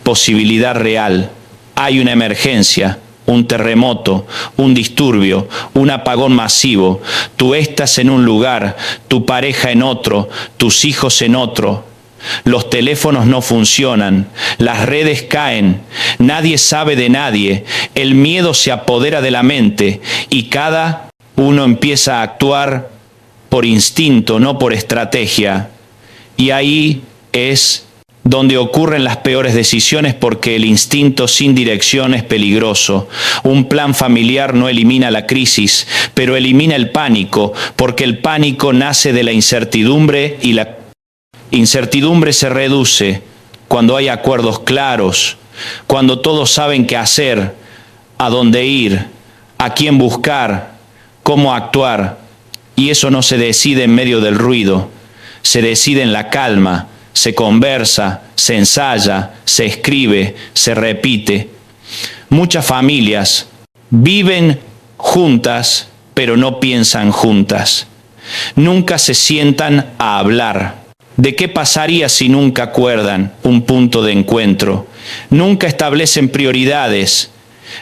posibilidad real. Hay una emergencia, un terremoto, un disturbio, un apagón masivo. Tú estás en un lugar, tu pareja en otro, tus hijos en otro. Los teléfonos no funcionan, las redes caen, nadie sabe de nadie, el miedo se apodera de la mente y cada uno empieza a actuar por instinto, no por estrategia. Y ahí es donde ocurren las peores decisiones, porque el instinto sin dirección es peligroso. Un plan familiar no elimina la crisis, pero elimina el pánico, porque el pánico nace de la incertidumbre y la incertidumbre se reduce cuando hay acuerdos claros, cuando todos saben qué hacer, a dónde ir, a quién buscar, cómo actuar. Y eso no se decide en medio del ruido, se decide en la calma, se conversa, se ensaya, se escribe, se repite. Muchas familias viven juntas, pero no piensan juntas. Nunca se sientan a hablar. ¿De qué pasaría si nunca acuerdan un punto de encuentro? Nunca establecen prioridades,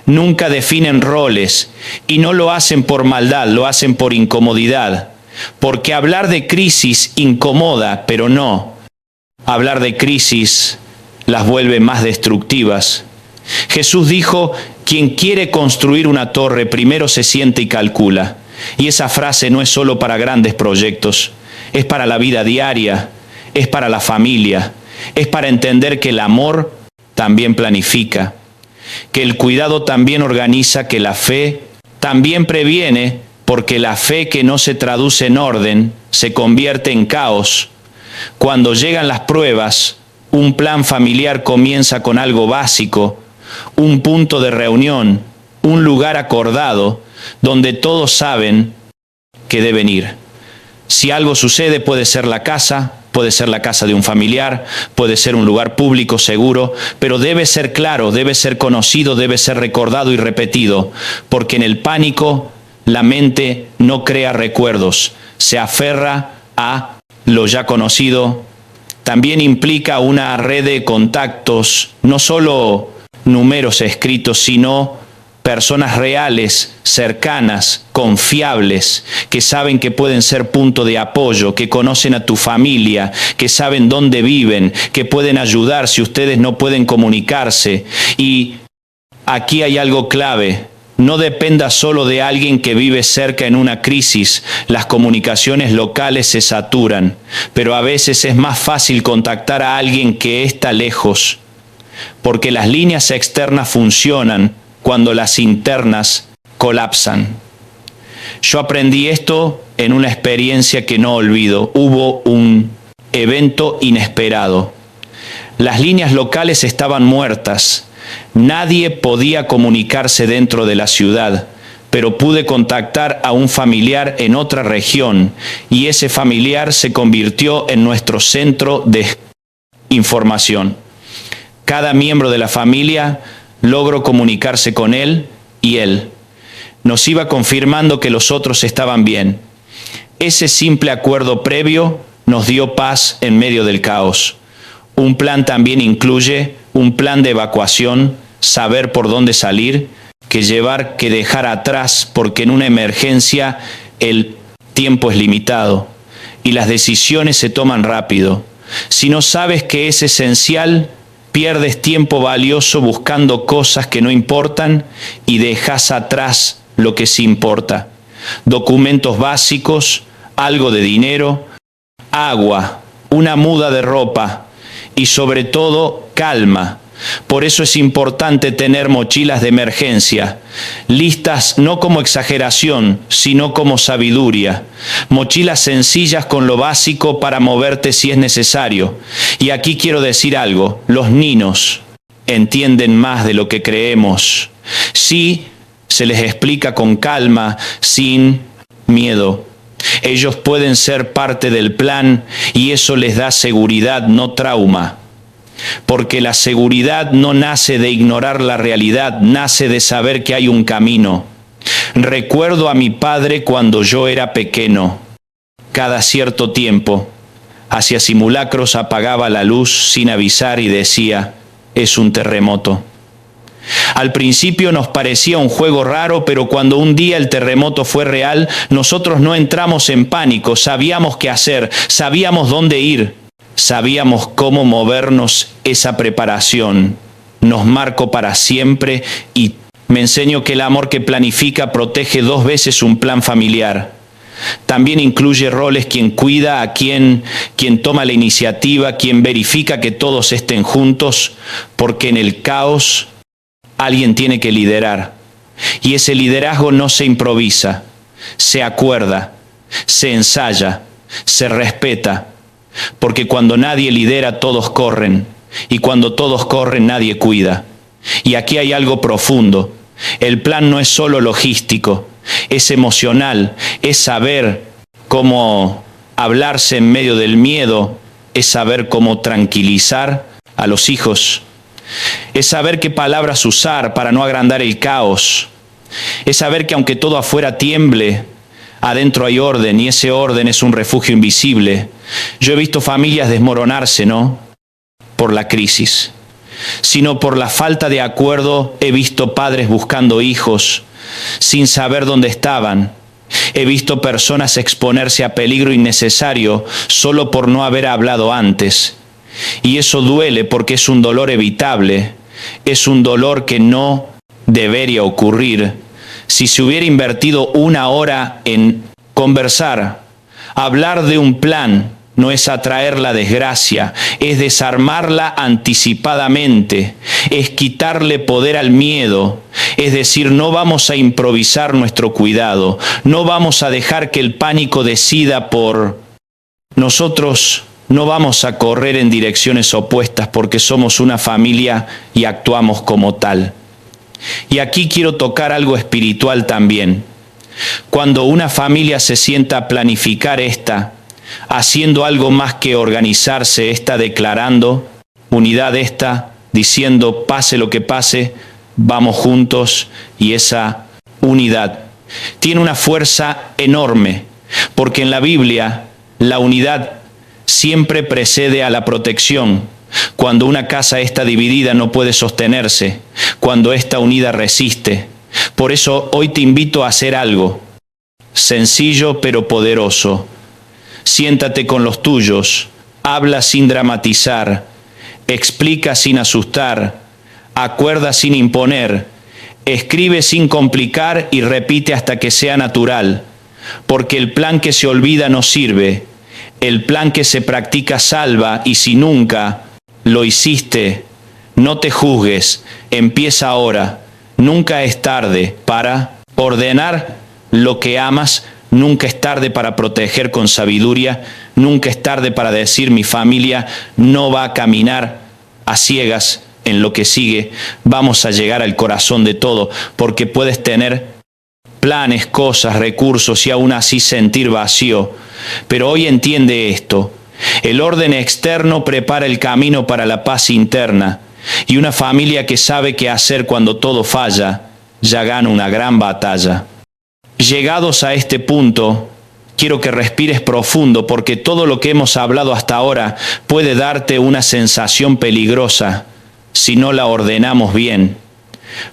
nunca definen roles, y no lo hacen por maldad, lo hacen por incomodidad. Porque hablar de crisis incomoda, pero no. Hablar de crisis las vuelve más destructivas. Jesús dijo: quien quiere construir una torre primero se siente y calcula. Y esa frase no es solo para grandes proyectos, es para la vida diaria, es para la familia, es para entender que el amor también planifica, que el cuidado también organiza, que la fe también previene, porque la fe que no se traduce en orden se convierte en caos. Cuando llegan las pruebas, un plan familiar comienza con algo básico, un punto de reunión, un lugar acordado, donde todos saben que deben ir. Si algo sucede, puede ser la casa, puede ser la casa de un familiar, puede ser un lugar público seguro, pero debe ser claro, debe ser conocido, debe ser recordado y repetido, porque en el pánico la mente no crea recuerdos, se aferra a lo ya conocido. También implica una red de contactos, no solo números escritos, sino personas reales, cercanas, confiables, que saben que pueden ser punto de apoyo, que conocen a tu familia, que saben dónde viven, que pueden ayudar si ustedes no pueden comunicarse. Y aquí hay algo clave: no dependa solo de alguien que vive cerca en una crisis. Las comunicaciones locales se saturan, pero a veces es más fácil contactar a alguien que está lejos, porque las líneas externas funcionan cuando las internas colapsan. Yo aprendí esto en una experiencia que no olvido. Hubo un evento inesperado. Las líneas locales estaban muertas. Nadie podía comunicarse dentro de la ciudad, pero pude contactar a un familiar en otra región, y ese familiar se convirtió en nuestro centro de información. Cada miembro de la familia logró comunicarse con él, y él nos iba confirmando que los otros estaban bien. Ese simple acuerdo previo nos dio paz en medio del caos. Un plan también incluye un plan de evacuación, saber por dónde salir, que dejar atrás, porque en una emergencia el tiempo es limitado y las decisiones se toman rápido. Si no sabes que es esencial, pierdes tiempo valioso buscando cosas que no importan y dejas atrás lo que sí importa. Documentos básicos, algo de dinero, agua, una muda de ropa y sobre todo calma. Por eso es importante tener mochilas de emergencia, listas no como exageración, sino como sabiduría. Mochilas sencillas con lo básico para moverte si es necesario. Y aquí quiero decir algo, los niños entienden más de lo que creemos. Sí, se les explica con calma, sin miedo. Ellos pueden ser parte del plan y eso les da seguridad, no trauma. Porque la seguridad no nace de ignorar la realidad, nace de saber que hay un camino. Recuerdo a mi padre cuando yo era pequeño. Cada cierto tiempo, hacía simulacros, apagaba la luz sin avisar y decía, es un terremoto. Al principio nos parecía un juego raro, pero cuando un día el terremoto fue real, nosotros no entramos en pánico, sabíamos qué hacer, sabíamos dónde ir. Sabíamos cómo movernos. Esa preparación nos marcó para siempre y me enseñó que el amor que planifica protege 2 veces un plan familiar. También incluye roles: quien cuida, a quien toma la iniciativa, quien verifica que todos estén juntos, porque en el caos alguien tiene que liderar. Y ese liderazgo no se improvisa, se acuerda, se ensaya, se respeta. Porque cuando nadie lidera, todos corren. Y cuando todos corren, nadie cuida. Y aquí hay algo profundo. El plan no es solo logístico, es emocional, es saber cómo hablarse en medio del miedo, es saber cómo tranquilizar a los hijos, es saber qué palabras usar para no agrandar el caos, es saber que aunque todo afuera tiemble, adentro hay orden y ese orden es un refugio invisible. Yo he visto familias desmoronarse, no por la crisis, sino por la falta de acuerdo. He visto padres buscando hijos sin saber dónde estaban. He visto personas exponerse a peligro innecesario solo por no haber hablado antes. Y eso duele porque es un dolor evitable, es un dolor que no debería ocurrir. Si se hubiera invertido 1 hora en conversar, hablar de un plan, no es atraer la desgracia, es desarmarla anticipadamente, es quitarle poder al miedo, es decir, no vamos a improvisar nuestro cuidado, no vamos a dejar que el pánico decida por nosotros. No vamos a correr en direcciones opuestas porque somos una familia y actuamos como tal. Y aquí quiero tocar algo espiritual también. Cuando una familia se sienta a planificar haciendo algo más que organizarse, declarando unidad, diciendo pase lo que pase, vamos juntos, y esa unidad tiene una fuerza enorme, porque en la Biblia la unidad siempre precede a la protección. Cuando una casa está dividida no puede sostenerse, cuando está unida resiste. Por eso hoy te invito a hacer algo sencillo pero poderoso. Siéntate con los tuyos, habla sin dramatizar, explica sin asustar, acuerda sin imponer, escribe sin complicar y repite hasta que sea natural, porque el plan que se olvida no sirve, el plan que se practica salva, y si nunca lo hiciste, no te juzgues, empieza ahora, nunca es tarde para ordenar lo que amas. Nunca es tarde para proteger con sabiduría, nunca es tarde para decir mi familia no va a caminar a ciegas en lo que sigue, vamos a llegar al corazón de todo, porque puedes tener planes, cosas, recursos y aún así sentir vacío. Pero hoy entiende esto, el orden externo prepara el camino para la paz interna, y una familia que sabe qué hacer cuando todo falla, ya gana una gran batalla. Llegados a este punto, quiero que respires profundo, porque todo lo que hemos hablado hasta ahora puede darte una sensación peligrosa si no la ordenamos bien.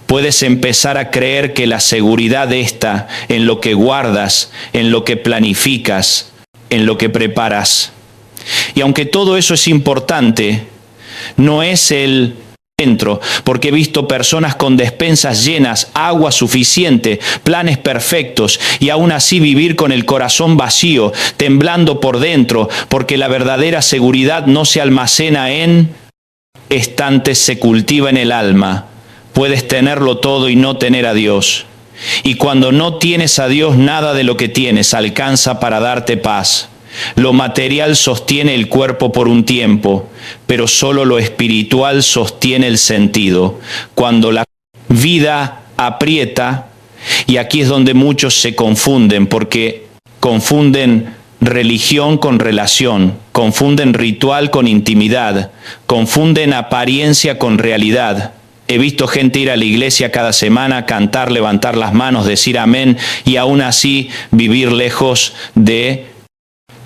puedes empezar a creer que la seguridad está en lo que guardas, en lo que planificas, en lo que preparas. Y aunque todo eso es importante, no es el centro, porque he visto personas con despensas llenas, agua suficiente, planes perfectos, y aún así vivir con el corazón vacío, temblando por dentro, porque la verdadera seguridad no se almacena en estantes, se cultiva en el alma. Puedes tenerlo todo y no tener a Dios. Y cuando no tienes a Dios, nada de lo que tienes alcanza para darte paz. Lo material sostiene el cuerpo por un tiempo, pero solo lo espiritual sostiene el sentido. Cuando la vida aprieta, y aquí es donde muchos se confunden, porque confunden religión con relación, confunden ritual con intimidad, confunden apariencia con realidad. He visto gente ir a la iglesia cada semana, cantar, levantar las manos, decir amén, y aún así vivir lejos de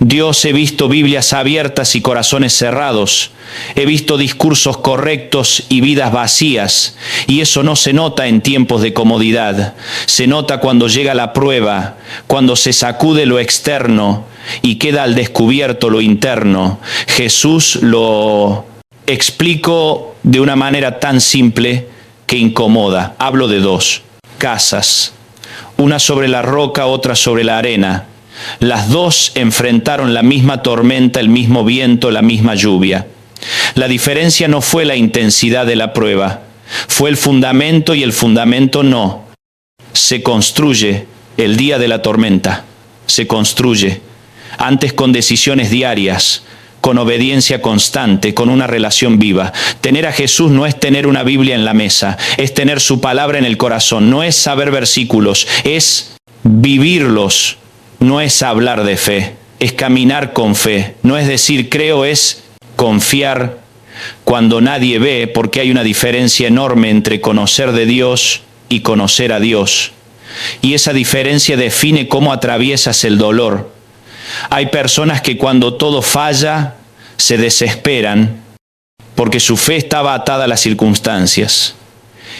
Dios. He visto Biblias abiertas y corazones cerrados. He visto discursos correctos y vidas vacías. Y eso no se nota en tiempos de comodidad. Se nota cuando llega la prueba, cuando se sacude lo externo y queda al descubierto lo interno. Jesús lo explico de una manera tan simple que incomoda. Hablo de dos casas, una sobre la roca, otra sobre la arena. Las dos enfrentaron la misma tormenta, el mismo viento, la misma lluvia. La diferencia no fue la intensidad de la prueba, fue el fundamento, y el fundamento no se construye el día de la tormenta, se construye antes con decisiones diarias, con obediencia constante, con una relación viva. Tener a Jesús no es tener una Biblia en la mesa, es tener su palabra en el corazón, no es saber versículos, es vivirlos. No es hablar de fe, es caminar con fe. No es decir creo, es confiar cuando nadie ve, porque hay una diferencia enorme entre conocer de Dios y conocer a Dios. Y esa diferencia define cómo atraviesas el dolor. Hay personas que cuando todo falla se desesperan porque su fe estaba atada a las circunstancias.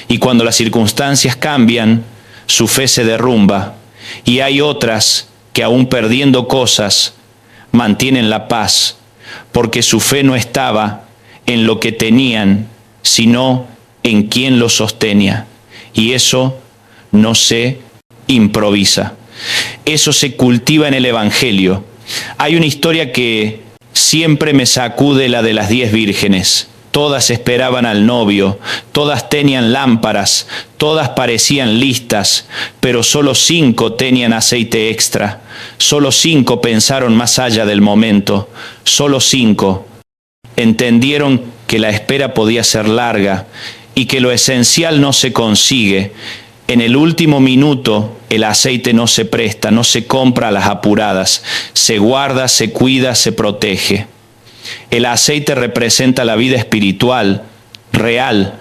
Y cuando las circunstancias cambian, su fe se derrumba. Y hay otras que aún perdiendo cosas, mantienen la paz, porque su fe no estaba en lo que tenían, sino en quien lo sostenía. Y eso no se improvisa. Eso se cultiva en el Evangelio. Hay una historia que siempre me sacude, la de las 10 vírgenes. Todas esperaban al novio, todas tenían lámparas, todas parecían listas, pero solo 5 tenían aceite extra. Solo 5 pensaron más allá del momento. Solo 5 entendieron que la espera podía ser larga y que lo esencial no se consigue. En el último minuto el aceite no se presta, no se compra a las apuradas, se guarda, se cuida, se protege. El aceite representa la vida espiritual, real,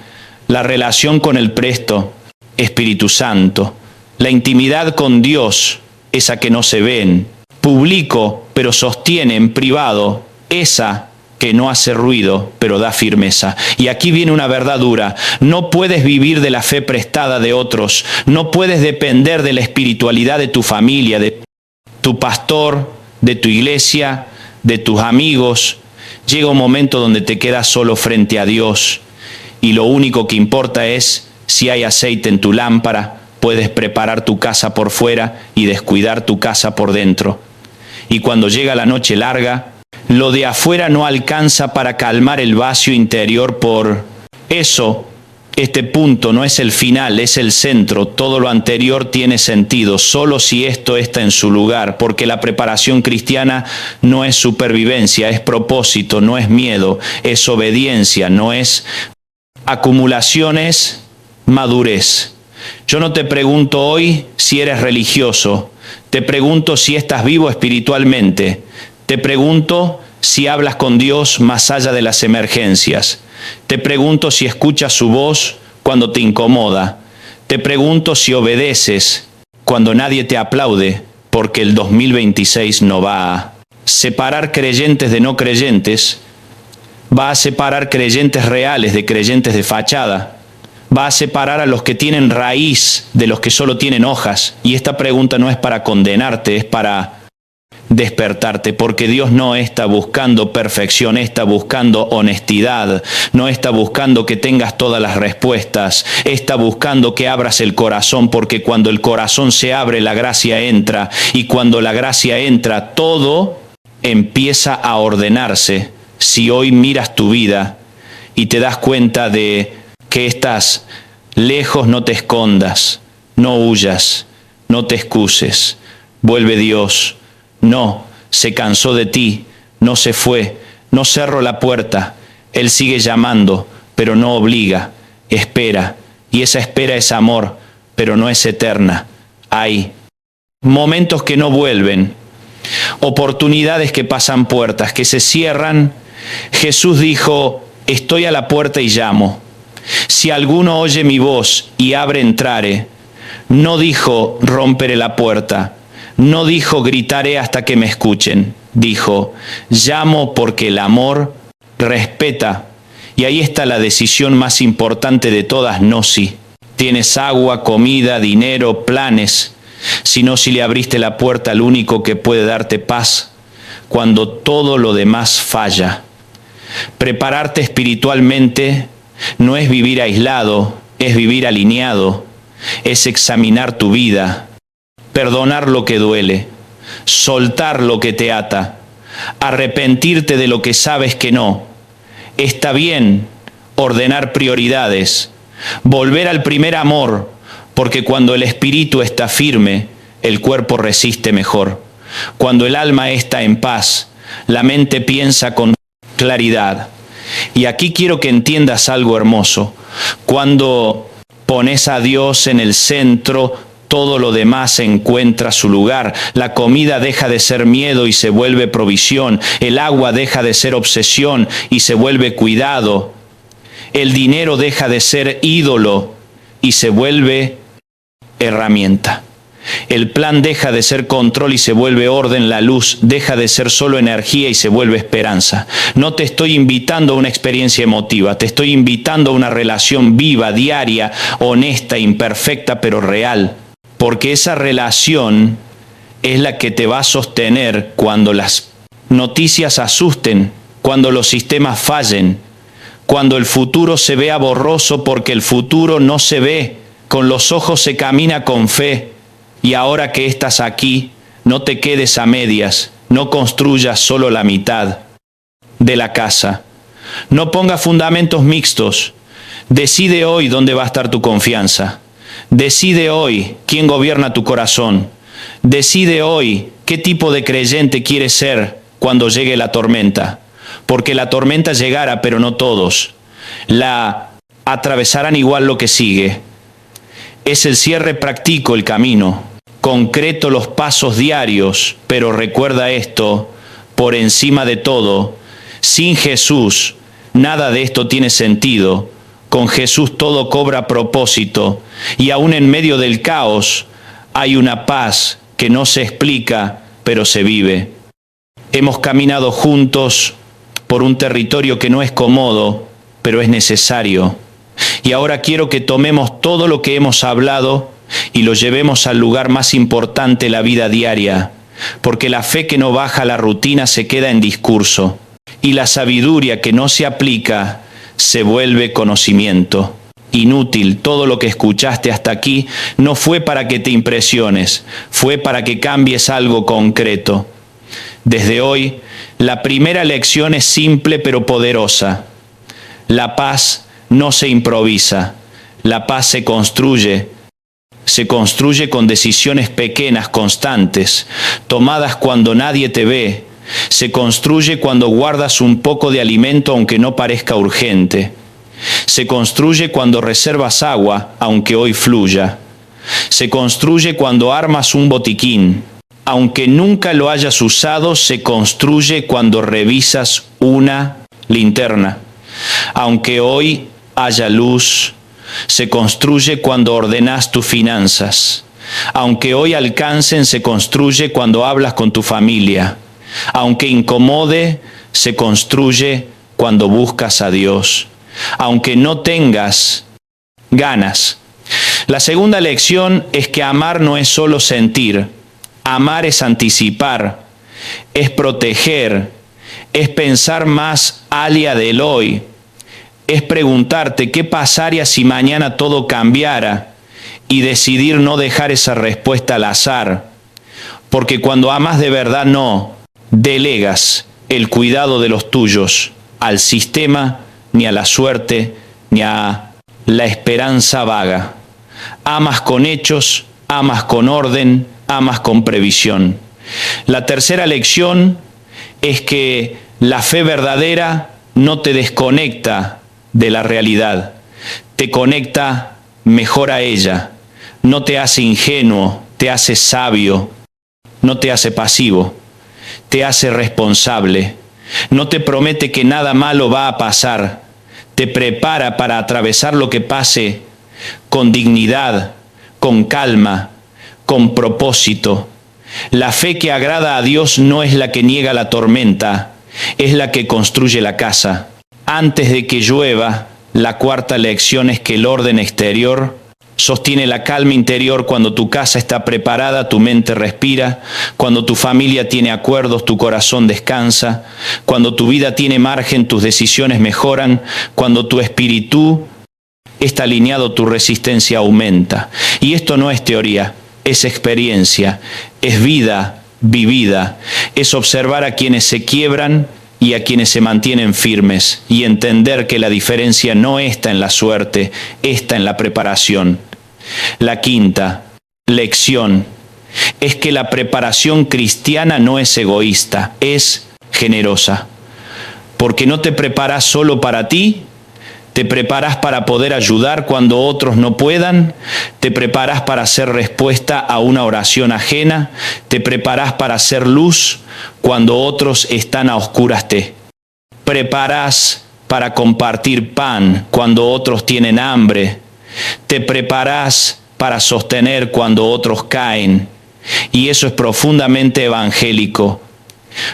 la relación con el presto, Espíritu Santo, la intimidad con Dios, esa que no se ven, publico, pero sostiene en privado, esa que no hace ruido, pero da firmeza. Y aquí viene una verdad dura: no puedes vivir de la fe prestada de otros, no puedes depender de la espiritualidad de tu familia, de tu pastor, de tu iglesia, de tus amigos. Llega un momento donde te quedas solo frente a Dios y lo único que importa es si hay aceite en tu lámpara. Puedes preparar tu casa por fuera y descuidar tu casa por dentro. Y cuando llega la noche larga, lo de afuera no alcanza para calmar el vacío interior. Por eso, este punto no es el final, es el centro. Todo lo anterior tiene sentido, solo si esto está en su lugar, porque la preparación cristiana no es supervivencia, es propósito, no es miedo, es obediencia, no es acumulación, es madurez. Yo no te pregunto hoy si eres religioso, te pregunto si estás vivo espiritualmente, te pregunto si hablas con Dios más allá de las emergencias. Te pregunto si escuchas su voz cuando te incomoda. Te pregunto si obedeces cuando nadie te aplaude, porque el 2026 no va a separar creyentes de no creyentes, va a separar creyentes reales de creyentes de fachada, Va a separar a los que tienen raíz de los que solo tienen hojas. Y esta pregunta no es para condenarte, es para despertarte, porque Dios no está buscando perfección, está buscando honestidad, no está buscando que tengas todas las respuestas, está buscando que abras el corazón, porque cuando el corazón se abre, la gracia entra, y cuando la gracia entra, todo empieza a ordenarse. Si hoy miras tu vida y te das cuenta de que estás lejos, no te escondas, no huyas, no te excuses, vuelve Dios. No, se cansó de ti, no se fue, no cerró la puerta. Él sigue llamando, pero no obliga, espera. Y esa espera es amor, pero no es eterna. Hay momentos que no vuelven, oportunidades que pasan puertas, que se cierran. Jesús dijo, estoy a la puerta y llamo. Si alguno oye mi voz y abre entrare, no dijo romperé la puerta. No dijo gritaré hasta que me escuchen, dijo llamo porque el amor respeta. Y ahí está la decisión más importante de todas, no si tienes agua, comida, dinero, planes, sino si le abriste la puerta al único que puede darte paz cuando todo lo demás falla. Prepararte espiritualmente no es vivir aislado, es vivir alineado, es examinar tu vida, perdonar lo que duele, soltar lo que te ata, arrepentirte de lo que sabes que no. Está bien ordenar prioridades, volver al primer amor, porque cuando el espíritu está firme, el cuerpo resiste mejor. Cuando el alma está en paz, la mente piensa con claridad. Y aquí quiero que entiendas algo hermoso. Cuando pones a Dios en el centro, todo lo demás encuentra su lugar. La comida deja de ser miedo y se vuelve provisión. El agua deja de ser obsesión y se vuelve cuidado. El dinero deja de ser ídolo y se vuelve herramienta. El plan deja de ser control y se vuelve orden. La luz deja de ser solo energía y se vuelve esperanza. No te estoy invitando a una experiencia emotiva, te estoy invitando a una relación viva, diaria, honesta, imperfecta, pero real. Porque esa relación es la que te va a sostener cuando las noticias asusten, cuando los sistemas fallen, cuando el futuro se vea borroso, porque el futuro no se ve, con los ojos se camina con fe. Y ahora que estás aquí, no te quedes a medias, no construyas solo la mitad de la casa. No pongas fundamentos mixtos. Decide hoy dónde va a estar tu confianza. Decide hoy quién gobierna tu corazón. Decide hoy qué tipo de creyente quieres ser cuando llegue la tormenta. Porque la tormenta llegará, pero no todos. La atravesarán igual lo que sigue. Es el cierre práctico el camino. Concreto los pasos diarios, pero recuerda esto, por encima de todo, sin Jesús, nada de esto tiene sentido. Con Jesús todo cobra propósito, y aún en medio del caos hay una paz que no se explica, pero se vive. Hemos caminado juntos por un territorio que no es cómodo, pero es necesario. Y ahora quiero que tomemos todo lo que hemos hablado y lo llevemos al lugar más importante, la vida diaria, porque la fe que no baja a la rutina se queda en discurso, y la sabiduría que no se aplica se vuelve conocimiento. Inútil, todo lo que escuchaste hasta aquí no fue para que te impresiones, fue para que cambies algo concreto. Desde hoy, la primera lección es simple pero poderosa. La paz no se improvisa, la paz se construye. Se construye con decisiones pequeñas, constantes, tomadas cuando nadie te ve. Se construye cuando guardas un poco de alimento aunque no parezca urgente. Se construye cuando reservas agua aunque hoy fluya. Se construye cuando armas un botiquín. Aunque nunca lo hayas usado, se construye cuando revisas una linterna. Aunque hoy haya luz, se construye cuando ordenas tus finanzas. Aunque hoy alcancen, se construye cuando hablas con tu familia. Aunque incomode, se construye cuando buscas a Dios. Aunque no tengas ganas. La segunda lección es que amar no es solo sentir, amar es anticipar, es proteger, es pensar más allá del hoy, es preguntarte qué pasaría si mañana todo cambiara y decidir no dejar esa respuesta al azar, porque cuando amas de verdad no delegas el cuidado de los tuyos al sistema, ni a la suerte, ni a la esperanza vaga. Amas con hechos, amas con orden, amas con previsión. La tercera lección es que la fe verdadera no te desconecta de la realidad, te conecta mejor a ella, no te hace ingenuo, te hace sabio, no te hace pasivo, te hace responsable, no te promete que nada malo va a pasar, te prepara para atravesar lo que pase con dignidad, con calma, con propósito. La fe que agrada a Dios no es la que niega la tormenta, es la que construye la casa. Antes de que llueva, la cuarta lección es que el orden exterior sostiene la calma interior. Cuando tu casa está preparada, tu mente respira. Cuando tu familia tiene acuerdos, tu corazón descansa. Cuando tu vida tiene margen, tus decisiones mejoran. Cuando tu espíritu está alineado, tu resistencia aumenta. Y esto no es teoría, es experiencia, es vida vivida, es observar a quienes se quiebran y a quienes se mantienen firmes y entender que la diferencia no está en la suerte, está en la preparación. La quinta lección es que la preparación cristiana no es egoísta, es generosa, porque no te preparas solo para ti, te preparas para poder ayudar cuando otros no puedan, te preparas para hacer respuesta a una oración ajena, te preparas para hacer luz cuando otros están a oscuras. Te preparas para compartir pan cuando otros tienen hambre, te preparas para sostener cuando otros caen. Y eso es profundamente evangélico,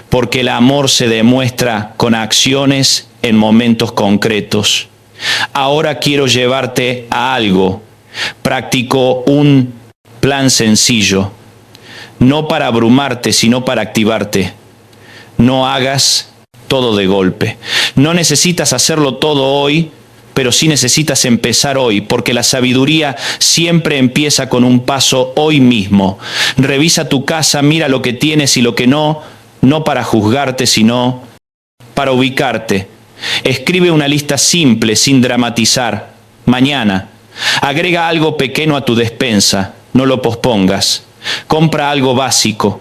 porque el amor se demuestra con acciones en momentos concretos. Ahora quiero llevarte a algo. Practico un plan sencillo, no para abrumarte, sino para activarte. No hagas todo de golpe. No necesitas hacerlo todo hoy, pero sí necesitas empezar hoy, porque la sabiduría siempre empieza con un paso hoy mismo. Revisa tu casa, mira lo que tienes y lo que no, no para juzgarte, sino para ubicarte. Escribe una lista simple, sin dramatizar. Mañana, agrega algo pequeño a tu despensa, no lo pospongas. Compra algo básico.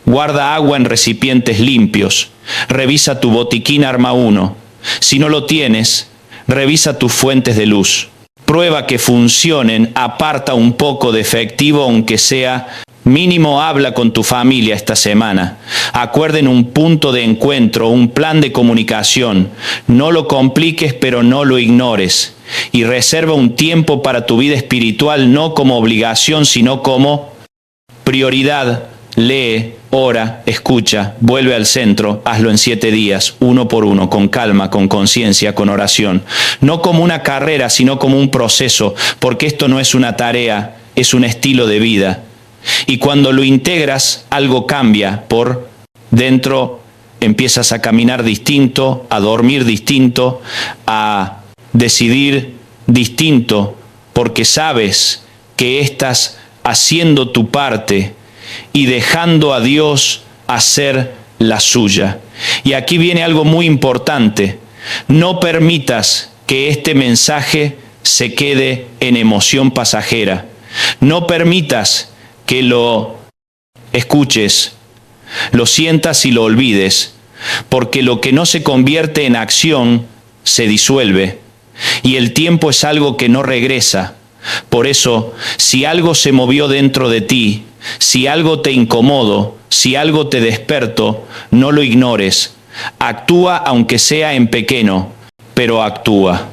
Guarda agua en recipientes limpios. Revisa tu botiquín arma 1. Si no lo tienes, revisa tus fuentes de luz. Prueba que funcionen, aparta un poco de efectivo, aunque sea mínimo. Habla con tu familia esta semana. Acuerden un punto de encuentro, un plan de comunicación. No lo compliques, pero no lo ignores. Y reserva un tiempo para tu vida espiritual, no como obligación, sino como prioridad. Lee, ora, escucha, vuelve al centro, hazlo en 7 días, uno por uno, con calma, con conciencia, con oración. No como una carrera, sino como un proceso, porque esto no es una tarea, es un estilo de vida. Y cuando lo integras, algo cambia por dentro. Empiezas a caminar distinto, a dormir distinto, a decidir distinto, porque sabes que estás haciendo tu parte y dejando a Dios hacer la suya. Y aquí viene algo muy importante. No permitas que este mensaje se quede en emoción pasajera. No permitas que lo escuches, lo sientas y lo olvides, porque lo que no se convierte en acción se disuelve, y el tiempo es algo que no regresa. Por eso, si algo se movió dentro de ti, si algo te incomodó, si algo te despertó, no lo ignores. Actúa aunque sea en pequeño, pero actúa.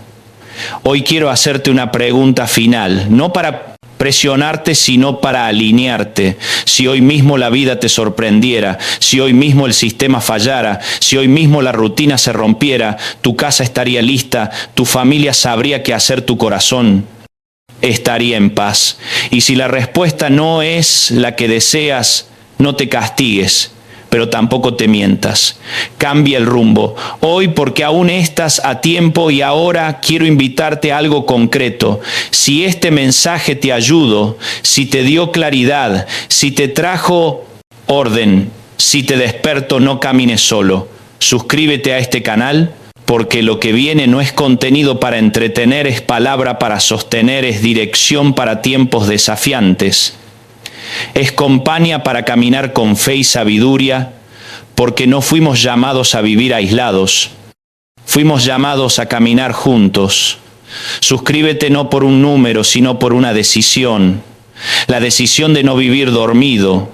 Hoy quiero hacerte una pregunta final, no para presionarte, sino para alinearte. Si hoy mismo la vida te sorprendiera, si hoy mismo el sistema fallara, si hoy mismo la rutina se rompiera, tu casa estaría lista, tu familia sabría qué hacer, tu corazón estaría en paz. Y si la respuesta no es la que deseas, no te castigues, pero tampoco te mientas. Cambia el rumbo. Hoy, porque aún estás a tiempo, y ahora quiero invitarte a algo concreto. Si este mensaje te ayudó, si te dio claridad, si te trajo orden, si te despertó, no camines solo. Suscríbete a este canal, porque lo que viene no es contenido para entretener, es palabra para sostener, es dirección para tiempos desafiantes. Es compañía para caminar con fe y sabiduría, porque no fuimos llamados a vivir aislados, fuimos llamados a caminar juntos. Suscríbete no por un número, sino por una decisión. La decisión de no vivir dormido,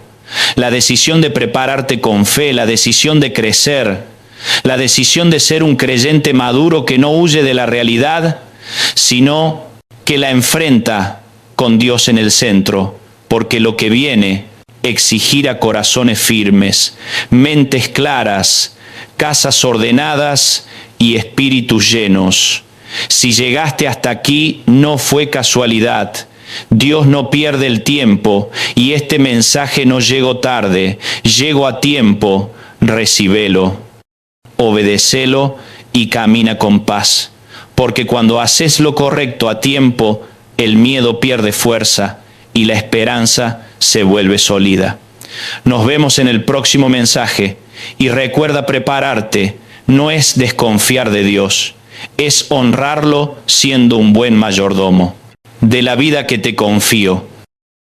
la decisión de prepararte con fe, la decisión de crecer, la decisión de ser un creyente maduro que no huye de la realidad, sino que la enfrenta con Dios en el centro. Porque lo que viene exigirá corazones firmes, mentes claras, casas ordenadas y espíritus llenos. Si llegaste hasta aquí, no fue casualidad. Dios no pierde el tiempo, y este mensaje no llegó tarde, llegó a tiempo. Recíbelo, obedécelo y camina con paz. Porque cuando haces lo correcto a tiempo, el miedo pierde fuerza y la esperanza se vuelve sólida. Nos vemos en el próximo mensaje, y recuerda, prepararte no es desconfiar de Dios, es honrarlo siendo un buen mayordomo. De la vida que te confío,